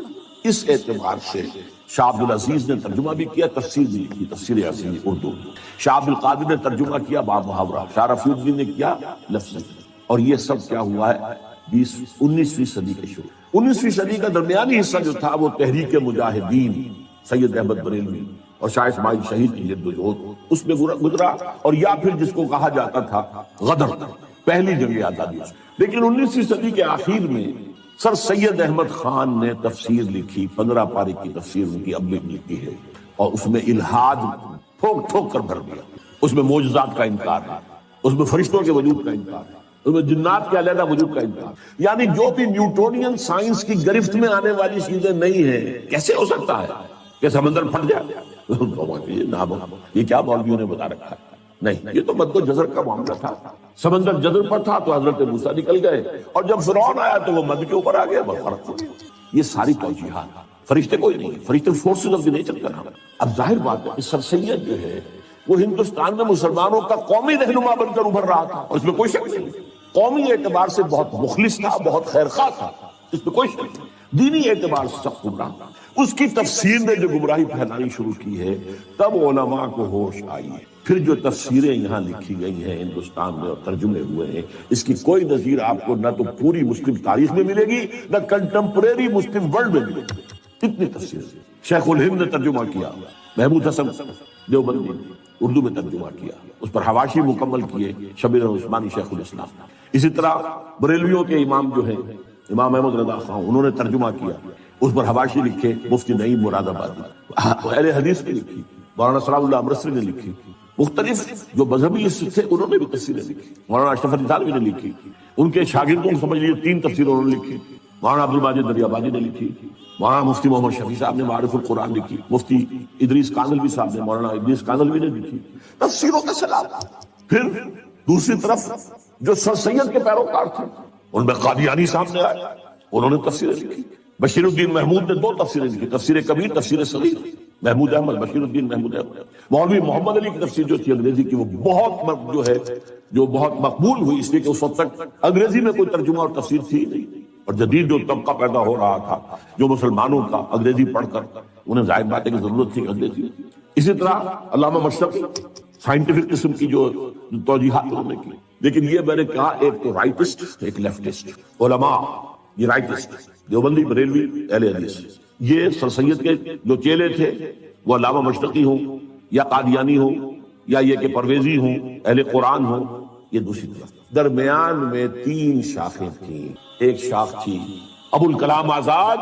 اس اعتبار سے شاہ عبدالعزیز نے ترجمہ بھی کیا، تفسیر بھی لکھی، تفسیر عزیز اردو. شاہ عبد القادر نے ترجمہ کیا باب محاورہ، شاہ رفیع الدین نے کیا لفظ. اور یہ سب کیا ہوا ہے 19ویں صدی کے شروع. 19ویں صدی کا درمیانی حصہ جو تھا وہ تحریک مجاہدین سید احمد بریلوی اور شاہ اسماعیل شہید کی جدوجہد اس میں گزرا، اور یا پھر جس کو کہا جاتا تھا غدر، پہلی جنگ آزادی. لیکن 19ویں صدی کے آخر میں سر سید احمد خان نے تفسیر لکھی، 15 پارے کی تفسیر ان کی اب بھی لکھی ہے، اور اس میں الہاد ٹھوک ٹھوک کر بھر دیا. اس میں معجزات کا انکار ہے، اس میں فرشتوں کے وجود کا انکار ہے، اس میں جنات کے علیحدہ وجود کا انکار. یعنی جو بھی نیوٹونین سائنس کی گرفت میں آنے والی چیزیں نہیں ہیں، کیسے ہو سکتا ہے کہ سمندر پھٹ جائے؟ یہ کیا مولویوں نے بتا رکھا ہے؟ نہیں، یہ تو مد و جزر کا معاملہ تھا. سمندر جزر پر تھا تو حضرت موسیٰ نکل گئے، اور جب فرعون آیا تو وہ مد کے اوپر آ گیا، بس فرق ہو گیا. یہ ساری توجیحات. فرشتے کوئی نہیں، فرشتے فورسز آف دی نیچر کا نام. اب ظاہر بات ہے سر سید جو ہے وہ ہندوستان میں مسلمانوں کا قومی رہنما بن کر ابھر رہا تھا، اور اس میں کوئی شک نہیں. قومی اعتبار سے بہت مخلص تھا، بہت خیرخواہ تھا، اس میں کوئی شک نہیں. دینی اعتبار سے سخت گمراہ تھا. اس کی تفسیر نے جو گمراہی پھیلانی شروع کی ہے، تب علماء کو ہوش آئی ہے. پھر جو تفسیریں یہاں لکھی گئی ہیں ہندوستان میں اور ترجمے ہوئے ہیں، اس کی کوئی نظیر آپ کو نہ تو پوری مسلم تاریخ میں ملے گی، نہ کنٹمپریری مسلم ورلڈ میں ملے گی. اتنی تفسیر. شیخ الہند نے ترجمہ کیا، محمود حسن دیوبندی اردو میں ترجمہ کیا، اس پر حواشی مکمل کیے شبیر عثمانی شیخ الاسلام. اسی طرح بریلویوں کے امام جو ہیں امام احمد رضا خان، انہوں نے ترجمہ کیا، اس پر حواشی لکھے مفتی نعیم مراد آبادی. اہل حدیث نے لکھی، مولانا صلاح اللہ امرتسری نے لکھی، مختلف جو مذہبی تھے انہوں نے بھی تفسیریں لکھی. مولانا اشرف علی تھانوی نے لکھی، ان کے شاگردوں کو سمجھ لیجیے 3 تفسیریں انہوں نے لکھی. مولانا عبد الماجد دریابادی نے لکھی، مولانا مفتی محمد شفیع صاحب نے معارف القرآن لکھی، مفتی ادریس کانلوی صاحب نے، مولانا ادریس کانلوی نے لکھی، تفسیروں کا سلسلہ۔ پھر دوسری طرف جو سر سید کے پیروکار تھے ان میں قادیانی صاحب نے آئے، انہوں نے تفسیریں لکھی۔ بشیر الدین محمود نے 2 تفسیریں لکھی، تفسیر کبیر، تفسیر صغیر۔ محمود احمد، بشیر الدین محمود احمد۔ مولوی محمد علی کی تفسیر جو تھی انگریزی کی، وہ بہت مقبول ہوئی، اس لیے کہ اس وقت تک انگریزی میں کوئی ترجمہ اور تفسیر تھی نہیں، اور جدید جو طبقہ پیدا ہو رہا تھا جو مسلمانوں کا انگریزی پڑھ کر انہیں ظاہر بات ہے کہ ضرورت تھی انگریزی۔ اسی طرح علامہ مشرقی سائنٹیفک قسم کی جو توجیحات انہوں نے کی۔ لیکن یہ میں نے کہا ایک تو رائٹسٹ، ایک لیفٹسٹ علماء، یہ رائٹسٹ دیوبندی، بریلوی، اہل حدیث، یہ سر سید کے جو چیلے تھے وہ علامہ مشرقی ہوں یا قادیانی ہوں یا یہ کہ پرویزی ہوں، اہل قرآن ہوں، یہ دوسری طرف۔ درمیان میں 3 شاخیں تھیں۔ ایک شاخ تھی ابو الکلام آزاد،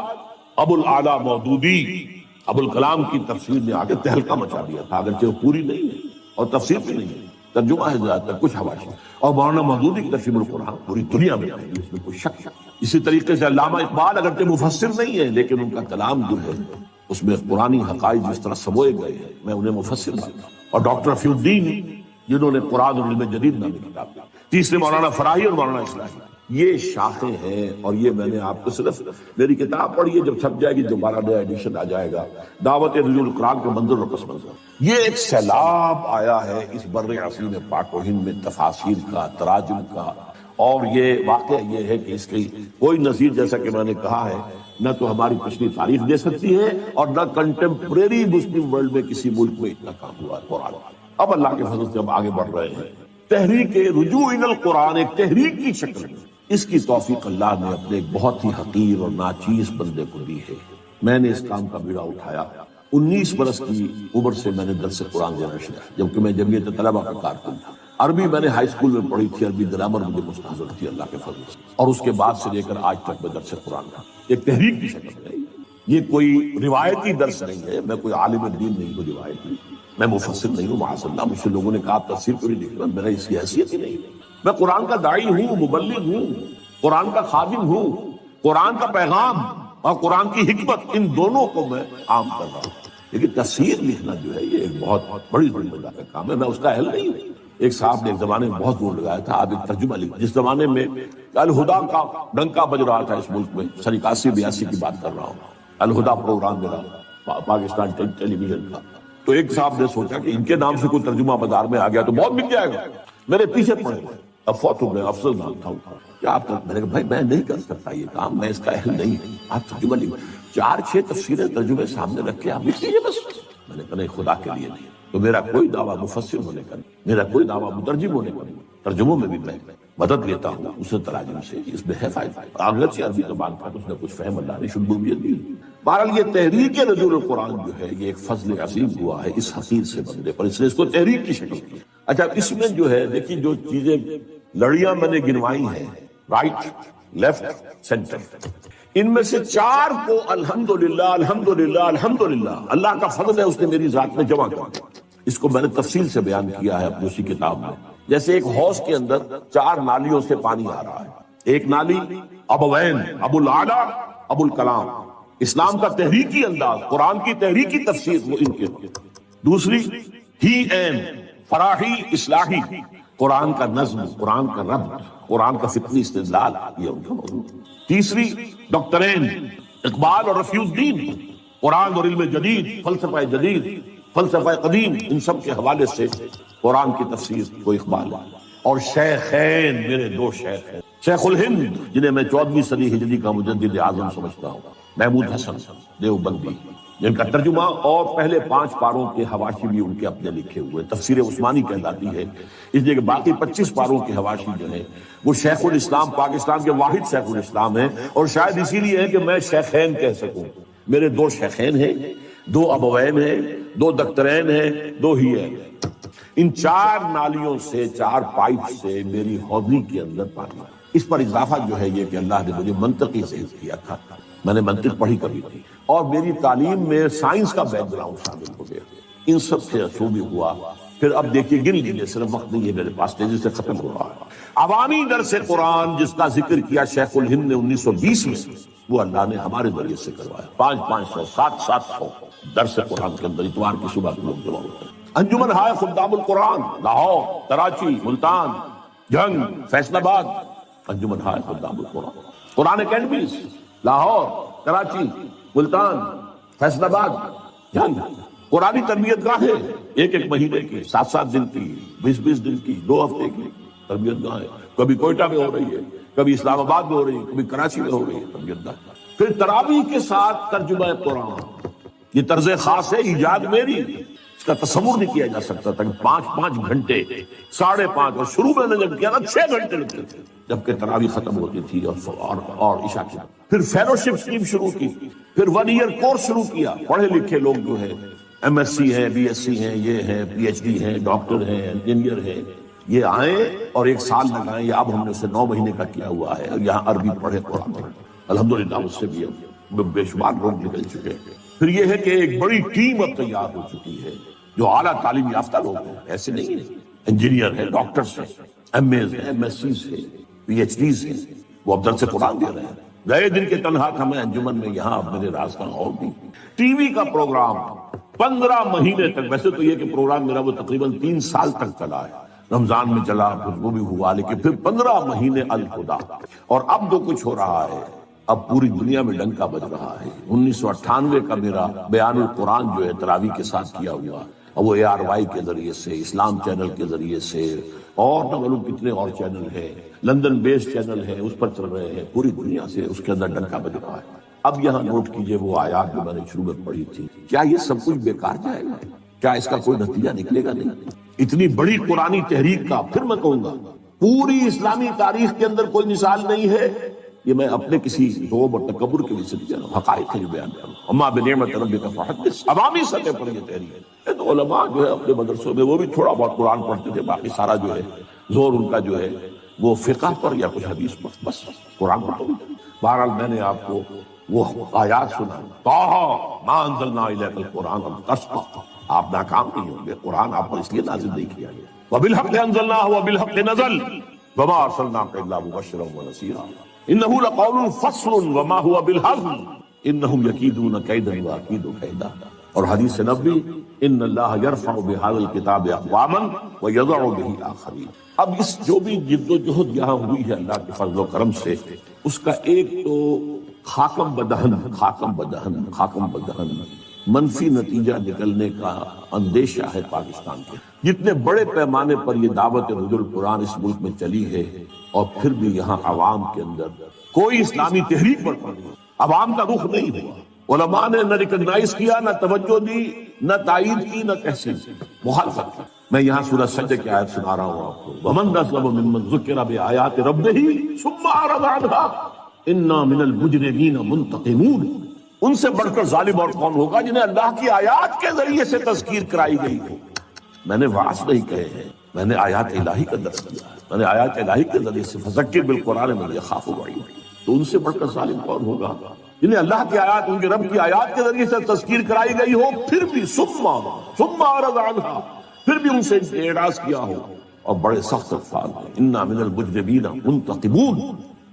ابو الاعلیٰ مودودی۔ ابو الکلام کی تفسیر نے آگے تہلکہ مچا دیا تھا، اگرچہ وہ پوری نہیں ہے اور تفسیر بھی نہیں ہے، ترجمہ ہے زیادہ تر، کچھ حواشی۔ اور مولانا مودودی کی تفسیر القرآن پوری دنیا میں ہے، اس میں کوئی شک نہیں۔ اسی طریقے سے علامہ اقبال اگرچہ مفسر نہیں ہے لیکن ان کا کلام جو ہے اس میں قرآنی حقائق جس طرح سموئے گئے ہیں، میں انہیں مفسر مانتا ہوں۔ اور ڈاکٹر رفیع الدین جنہوں نے قرآن اور علم جدید نامی کتاب، تیسرے مولانا فراہی اور مولانا اصلاحی، یہ شاخیں ہیں۔ اور یہ میں نے آپ کو صرف میری کتاب پڑھی ہے، جب چھپ جائے گی دوبارہ نیا ایڈیشن آ جائے گا، دعوت رجوع القرآن کے منظر و پس منظر۔ یہ ایک سیلاب آیا ہے اس بر عظیم پاک و ہند میں تفاسیر کا، تراجم کا، اور یہ واقعہ یہ ہے کہ اس کی کوئی نظیر، جیسا کہ میں نے کہا ہے، نہ تو ہماری پچھلی تاریخ دے سکتی ہے اور نہ کنٹمپریری مسلم ورلڈ میں کسی ملک میں اتنا کام ہوا ہے قرآن۔ اب اللہ کے فضل سے ہم آگے بڑھ رہے ہیں۔ تحریک رجوع الی القرآن ایک تحریک کی شکل میں، اس کی توفیق اللہ نے اپنے ایک بہت ہی حقیر اور ناچیز بندے کو دی ہے۔ میں نے اس کام کا بیڑا اٹھایا۔ 19 برس کی عمر سے میں نے درس قرآن دینا شروع کیا، جبکہ میں جمعیت طلبہ کا کارکن تھا۔ عربی میں نے ہائی اسکول میں پڑھی تھی، عربی گرامر مجھے مستحضر تھی اللہ کے فضل سے، اور اس کے بعد سے لے کر آج تک میں درس قرآن کا ایک تحریک کی شکل ہے۔ یہ کوئی روایتی درس نہیں ہے، میں کوئی عالم دین نہیں ہوں روایتی، میں مفسر نہیں ہوں معاذ اللہ، مجھ سے لوگوں نے کہا تفسیر کو نہیں لکھنا، میرا اس کی حیثیت ہی نہیں۔ میں قرآن کا داعی ہوں، مبلغ ہوں، قرآن کا خادم ہوں، قرآن کا پیغام اور قرآن کی حکمت، ان دونوں کو میں عام کر رہا ہوں۔ لیکن تفسیر لکھنا جو ہے یہ ایک بہت بڑی ذمہ داری کا کام ہے، میں اس کا اہل نہیں ہوں۔ ایک صاحب نے ایک زمانے میں بہت زور لگایا تھا، آپ ایک ترجمہ لکھ، جس زمانے میں الہدا کا ڈنکا بج رہا تھا اس ملک میں، سن 81-82 کی بات کر رہا ہوں، الہدا پروگرام میرا پاکستان ٹیلی ویژن کا، تو ایک صاحب نے سوچا کہ ان کے نام سے کوئی ترجمہ بازار میں آ گیا تو بہت بک جائے گا، میرے پیچھے پڑے گئے۔ اب فوت ہو گئے، افضل نام تھا، کیا آپ میں نے کہا بھائی میں نہیں کر سکتا یہ کام، میں اس کا اہل نہیں ہوں، آپ ترجمہ لکھ، 4-6 تفسیریں ترجمے سامنے رکھ کے آپ لکھ لیجیے بس۔ میں نے کہا نہیں، خدا کے لیے نہیں، تو میرا کوئی دعویٰ مفسر ہونے کا نہیں، میرا کوئی دعویٰ مترجم ہونے کا نہیں، ترجموں میں بھی میں مدد لیتا ہوں اسے تراجم سے، اس میں ہے فائدہ۔ اگرچہ عربی زبان کا اس نے کچھ فہم اللہ نے شدبویت دی۔ بہرحال یہ تحریک رجوع القرآن جو ہے یہ ایک فضل عظیم ہوا ہے اس حقیر سے بندے پر، اس نے اس کو تحریک کی شکل کی۔ اچھا، اس میں جو ہے دیکھیے جو چیزیں لڑیاں میں نے گنوائی ہیں، رائٹ، لیفٹ، سینٹر، ان میں سے 4 کو الحمدللہ الحمدللہ الحمدللہ اللہ کا فضل ہے، اس نے میری ذات میں جمع کر دیا۔ اس کو میں نے تفصیل سے بیان کیا ہے اپنی اسی کتاب میں۔ جیسے ایک حوض کے اندر 4 نالیوں سے پانی آ رہا ہے، ایک نالی ابوین، ابو الاعلیٰ، ابو الکلام، اسلام کا تحریکی انداز، قرآن کی تحریکی تفسیر وہ ان کے، دوسری ہی این، فراہی، اصلاحی، قرآن کا نظم، قرآن کا ربط، قرآن کا فقہی استدلال، یہ ان کا موضوع۔ تیسری ڈاکٹرین، اقبال اور رفیع الدین، قرآن اور علم جدید، فلسفہ جدید، فلسفہ قدیم، ان سب کے حوالے سے قرآن کی تفسیر کو اقبال ہے۔ اور شیخین، میرے 2 شیخ ہیں، شیخ الہند جنہیں میں 14ویں صدی ہجری کا مجدد اعظم سمجھتا ہوں، محمود حسن دیوبندی، جن کا ترجمہ اور پہلے 5 پاروں کے حواشی بھی ان کے اپنے لکھے ہوئے، تفسیر عثمانی کہلاتی ہے، اس لیے کہ باقی 25 پاروں کے حواشی جو ہیں وہ شیخ الاسلام، پاکستان کے واحد شیخ الاسلام ہیں، اور شاید اسی لیے ہے کہ میں شیخین کہہ سکوں۔ میرے 2 شیخین ہیں، 2 ابوین ہیں، 2 دکترین ہیں، 2 ہی ہیں۔ ان 4 نالیوں سے، 4 پائپ سے میری حوضی کے اندر پانی، اس پر اضافہ جو ہے یہ کہ اللہ نے مجھے منطقی ذہن کیا تھا، میں نے منطق پڑھی کبھی تھی، اور میری تعلیم میں سائنس کا بیک گراؤنڈ شامل ہو گیا، ان سب سے اصوبی ہوا پھر اب دیکھیے گن لیجیے، صرف وقت نہیں ہے میرے پاس، تیزی سے ختم ہو رہا ہے۔ عوامی درس قرآن جس کا ذکر کیا شیخ الہند نے 1920 میں، وہ اللہ نے ہمارے ذریعے سے کروایا۔ 500 700 درس قرآن کے اندر اتوار کی صبح کے لوگ جمع ہوتے ہیں۔ انجمن ہائے خدام القرآن، لاہور، کراچی، ملتان، جنگ، فیصل آباد، انجمن ہائے خدام القرآن، قرآن اکیڈمیز، لاہور، کراچی، ملتان، فیصل آباد، جنگ، قرآنی تربیت گاہیں، ایک مہینے کی، 7 دن کی، 20 دن کی، 2 ہفتے کی تربیت گاہیں، کبھی کوئٹہ میں ہو رہی ہے، کبھی اسلام آباد میں ہو رہی ہے، کبھی کراچی میں ہو رہی ہے تربیت گاہ۔ پھر تراویح کے ساتھ ترجمہ قرآن، یہ طرز خاص ہے، ایجاد میری، اس کا تصور نہیں کیا جا سکتا تھا کہ 5 گھنٹے، 5.5، اور شروع میں نے جب کیا نا 6 گھنٹے لگتے تھے جبکہ تراویح ختم ہوتی تھی اور عشاء کی۔ پھر فیلوشپ اسکیم شروع کی، پھر 1 ایئر کورس شروع کیا، پڑھے لکھے لوگ جو ہے MSc ہیں، BSc ہیں، یہ ہیں، PhD ہیں، ڈاکٹر ہیں، انجینئر ہیں، یہ آئیں اور 1 سال لگائیں، یا اب ہم نے اسے 9 مہینے کا کیا ہوا ہے، اور یہاں عربی پڑھے، قرآن پڑھے، الحمدللہ اس سے بھی اب بے شمار لوگ نکل چکے ہیں۔ پھر یہ ہے کہ ایک بڑی ٹیم اب تیار ہو چکی ہے جو اعلیٰ تعلیم یافتہ لوگ ہیں، ایسے نہیں ہیں، انجینئر ہیں، ڈاکٹرز ہیں، MAs ہیں، MSCs ہیں، PhDs ہیں، وہ اب درس قرآن دے رہے ہیں۔ گئے دن کے تنہا تھا میں انجمن میں، یہاں اب میرے راز کا اور بھی ٹی وی کا پروگرام 15 مہینے تک، ویسے تو یہ کہ پروگرام میرا وہ تقریباً 3 سال تک چلا ہے، رمضان میں چلا، پھر وہ بھی ہوا، لیکن پھر 15 مہینے الخدا۔ اور اب جو کچھ ہو رہا ہے، اب پوری دنیا میں ڈنکا بج رہا ہے۔ 1998 کا میرا بیان القرآن جو ہے تراویح کے ساتھ کیا ہوا، اور وہ ARY کے ذریعے سے، اسلام چینل کے ذریعے سے، اور نہ معلوم کتنے اور چینل ہیں، لندن بیسڈ چینل ہے، اس پر چل رہے ہیں، پوری دنیا سے اس کے اندر ڈنکا بج رہا ہے۔ اب یہاں نوٹ کیجئے وہ آیات جو میں نے شروع میں پڑھی تھی، کیا یہ سب کچھ بیکار جائے گا؟ کیا اس کا کوئی نتیجہ نکلے گا؟ نہیں۔ اتنی بڑی قرآنی تحریک کا، پھر میں کہوں گا پوری اسلامی تاریخ کے اندر کوئی مثال نہیں ہے، یہ میں اپنے کسی ذوب اور تکبر کے لیے سے نہیں کہہ رہا ہوں، حقائق کے لیے بیان کر رہا ہوں۔ اما بنعمت ربک فحدث، عوامی سطح پر یہ تحریک ہے۔ تو علماء جو ہے اپنے مدرسوں میں وہ بھی تھوڑا بہت قرآن پڑھتے تھے، باقی سارا جو ہے زور ان کا جو ہے وہ فقہ پر یا کچھ حدیث پر، بس قرآن پڑھتے تھے۔ بہرحال میں نے آپ کو وہ آیات سنا، طٰہٰ مَا أَنزَلْنَا إِلَيْكَ الْقُرْآنَ لِتَشْقَىٰ، آپ ناکام نہیں ہوں گے، قرآن آپ پر اس لیے نازل نہیں کیا گیا۔ وَبِالْحَقِّ أَنزَلْنَاهُ وَبِالْحَقِّ نَزَلَ وَمَا أَرْسَلْنَاكَ إِلَّا مُبَشِّرًا وَنَذِيرًا إِنَّهُ لَقَوْلٌ فَصْلٌ وَمَا هُوَ بِالْهَزْلِ إِنَّهُمْ يَكِيدُونَ كَيْدًا وَأَكِيدُ كَيْدًا۔ اور حدیث نبوی، ان اللہ یرفع بہذا الکتاب اقواما ویضع بہ آخرین۔ اب اس جو بھی جد و جہد یہاں ہوئی ہے اللہ کے فضل و کرم سے، اس کا ایک تو خاکم بدہن منفی نتیجہ نکلنے کا اندیشہ ہے پاکستان کے۔ جتنے بڑے پیمانے پر یہ دعوت رجوع القرآن اس ملک میں چلی ہے، اور پھر بھی یہاں عوام کے اندر کوئی اسلامی تحریک برپا نہیں، عوام کا رخ نہیں ہوا۔ علماء نے نہ ریکگنائز کیا، نہ توجہ دی، نہ تائید کی، نہ تحسین کی، مخالفت کی۔ میں یہاں سورہ سجدہ کی آیت سنا رہا ہوں آپ کو، وَمَنْ أَظْلَمُ مِمَّنْ ذُكِّرَ بِآيَاتِ رَبِّهِ ثُمَّ أَعْرَضَ عَنْهَا إِنَّا مِنَ الْمُجْرِمِينَ مُنْتَقِمُونَ۔ ان سے بڑھ کر ظالم اور کون ہوگا جنہیں اللہ کی آیات کے ذریعے سے تذکیر کرائی گئی ہو۔ میں نے وعظ نہیں کہے ہیں، میں نے آیات الہی کا درس دیا ہے، میں نے آیات الہی کے ذریعے سے فذکر بالقرآن من یخاف وعید۔ تو ان سے بڑھ کر ظالم کون ہوگا جنہیں اللہ کی آیات، ان کے رب کی آیات کے ذریعے سے تذکیر کرائی گئی ہو، پھر بھی ثم اعرض عنہا، پھر بھی ان سے اعراض کیا ہو، اور بڑے سخت الفاظ ہیں، انا من المجرمین منتقمون،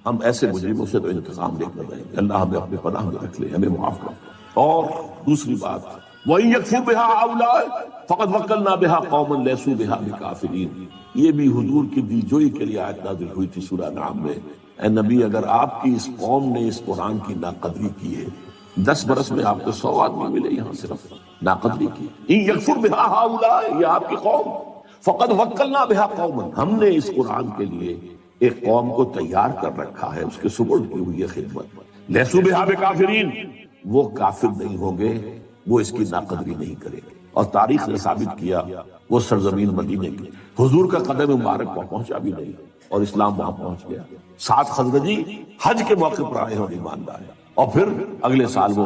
ہم ایسے مجرموں سے تو انتقام لے کر رہیں گے۔ اللہ ہمیں اپنے پناہ میں رکھ لے، ہمیں معاف کر۔ اور دوسری بات، وَإِن يَكْفُرْ بِهَا هَؤُلَاءِ فَقَدْ وَكَّلْنَا بِهَا قَوْمًا لَيْسُوا بِهَا بِكَافِرِينَ۔ یہ بھی حضور کی دلجوئی کے لیے آیت نازل ہوئی تھی سورہ انعام میں، اے نبی اگر آپ کی اس قوم نے اس قرآن کی ناقدری کی ہے، 10 برس میں آپ کو 100 آدمی ملے یہاں صرف ناقدری کی۔ إِن يَكْفُرْ بِهَا هَؤُلَاءِ، یہ آپ کی قوم، فَقَدْ وَكَّلْنَا بِهَا قَوْمًا، ہم نے اس قرآن کے لیے ایک قوم کو تیار کر رکھا ہے، اس کے سپرد کی ہوئی ہے خدمت۔ لَيْسُوا بِهَا بِكَافِرِينَ، وہ کافر نہیں ہوں گے، وہ اس کی ناقدری نہیں کریں گے۔ اور تاریخ نے ثابت کیا وہ سرزمین مدینے کی، حضور کا قدم مبارک وہاں پہنچا بھی نہیں، اور اسلام وہاں پہنچ گیا۔ 7 خزرجی حج کے موقع پر آئے اور ایمان لائے، اور پھر اگلے سال وہ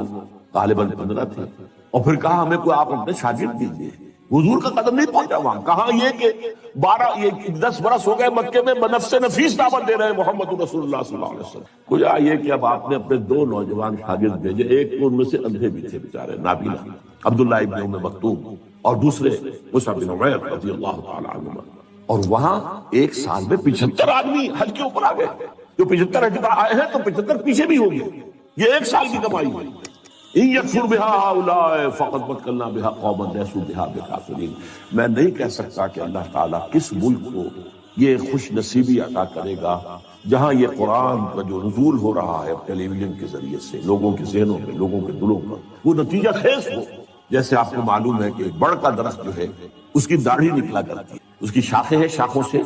غالباً 15 تھے، اور پھر کہا ہمیں کوئی آپ اپنے شاگرد دیجیے، حضور کا قدم نہیں پہنچا وہاں. کہاں یہ کہ 10 برس ہو گئے مکے میں بنفس نفیس دعوت دے رہے ہیں محمد رسول اللہ صلی اللہ علیہ وسلم. کچھ یہ کہ اب آپ نے اپنے 2 نوجوان شاگرد بھیجے، ایک تو ان میں سے اندھے بھی تھے بیچارے نابینا، عبداللہ ابن ام مکتوم، اور دوسرے مصعب بن عمیر رضی اللہ تعالی عنہما. اور وہاں ایک سال میں 75 آدمی حج کے اوپر آ گئے. جو 75 حج پر آئے ہیں تو 75 پیچھے بھی ہوں گے. یہ ایک سال کی کمائی ہے. ان یکفر بہا ہؤلاء فقد مکنا بہا قوما لیسوا بہا بکافرین. میں نہیں کہہ سکتا کہ اللہ تعالیٰ کس ملک کو یہ خوش نصیبی عطا کرے گا جہاں یہ قرآن کا جو نزول ہو رہا ہے ٹیلی ویژن کے ذریعے سے لوگوں کے ذہنوں میں، لوگوں کے دلوں پر، وہ نتیجہ خیز ہو. جیسے آپ کو معلوم ہے کہ ایک بڑ کا درخت جو ہے اس کی داڑھی نکلا کرتی ہے، اس کی شاخیں ہیں، شاخوں سے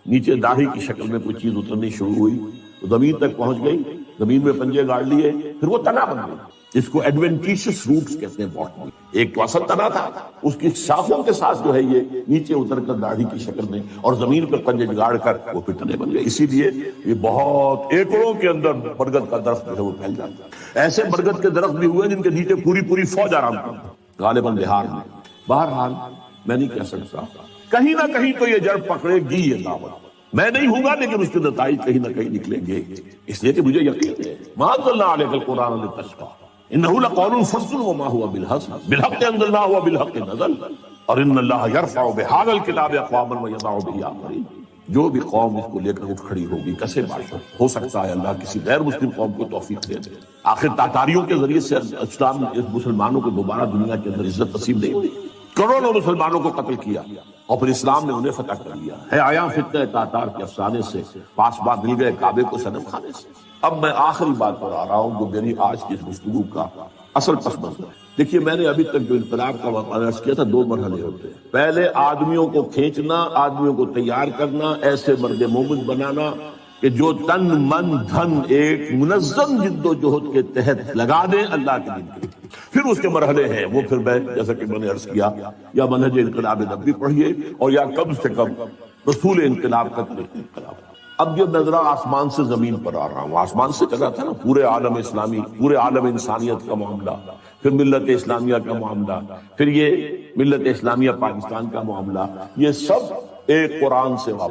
نیچے داڑھی کی شکل میں کوئی چیز اترنی شروع ہوئی، تو زمین تک پہنچ گئی، زمین میں پنجے گاڑ لیے، پھر وہ تنا بن گئی. اس کو ایڈوینٹیشس روٹس کہتے ہیں باٹنی. ایک تو اصل تنا تھا، اس کی شاخوں کے ساتھ جو ہے یہ نیچے اتر کر داڑھی کی شکل میں اور زمین پر پنجے گاڑ کر وہ پھر تنے بن گئے. اسی لیے یہ بہت ایکڑوں کے اندر برگد کا درخت جو ہے وہ پھیل جاتا ہے. ایسے برگد کے درخت بھی ہوئے جن کے نیچے پوری فوج آرام کرتی، غالباً بہار میں. بہرحال میں نہیں کہہ سکتا، کہیں نہ کہیں تو یہ جڑ پکڑے گی یہ دعوت. میں نہیں ہوں گا لیکن اس کے نتائج کہیں نہ کہیں نکلیں گے، اس لیے کہ مجھے یقین ہے ما انزلنا علیک القرآن لتشقی انہ لقول فصل وما هو بالحق انزلناہ وبالحق نزل اور ان اللہ یرفع بہذا الکتاب اقواما ویضع به آخرین. جو بھی قوم اس کو لے کر اٹھ کھڑی ہوگی کسے باشد، ہو سکتا ہے اللہ کسی غیر مسلم قوم کو توفیق دے دے. آخر تاتاریوں کے ذریعے سے اسلام مسلمانوں کو دوبارہ دنیا کے اندر عزت نصیب نہیں ہوئی. کروڑوں مسلمانوں کو قتل کیا اور پھر اسلام نے انہیں فتح کر لیا ہے. آیا فتنہ تاتار کے افسانے سے، پاس بات مل گئے کعبے کو صنم خانے سے. اب میں آخری بات پر آ رہا ہوں جو میری آج کی اس گفتگو کا اصل پس منظر. دیکھیے میں نے ابھی تک جو انقلاب کا عرض کیا تھا 2 مرحلے ہوتے ہیں. پہلے آدمیوں کو کھینچنا، آدمیوں کو تیار کرنا، ایسے مرد مومن بنانا کہ جو تن من دھن ایک منظم جد و جہد کے تحت لگا دیں اللہ کے دین کے. پھر اس کے مرحلے ہیں، وہ پھر میں جیسا کہ میں نے عرض کیا یا منہج انقلاب نبوی پڑھیے اور یا کم سے کم رسول انقلاب کا انقلاب. اب یہ نظرہ آسمان سے زمین پر آ رہا ہوں. آسمان سے چلا تھا نا پورے عالم اسلامی، پورے عالم انسانیت کا معاملہ، پھر ملت اسلامیہ کا معاملہ، پھر یہ ملت اسلامیہ پاکستان کا معاملہ، یہ سب ایک قرآن سے وابستہ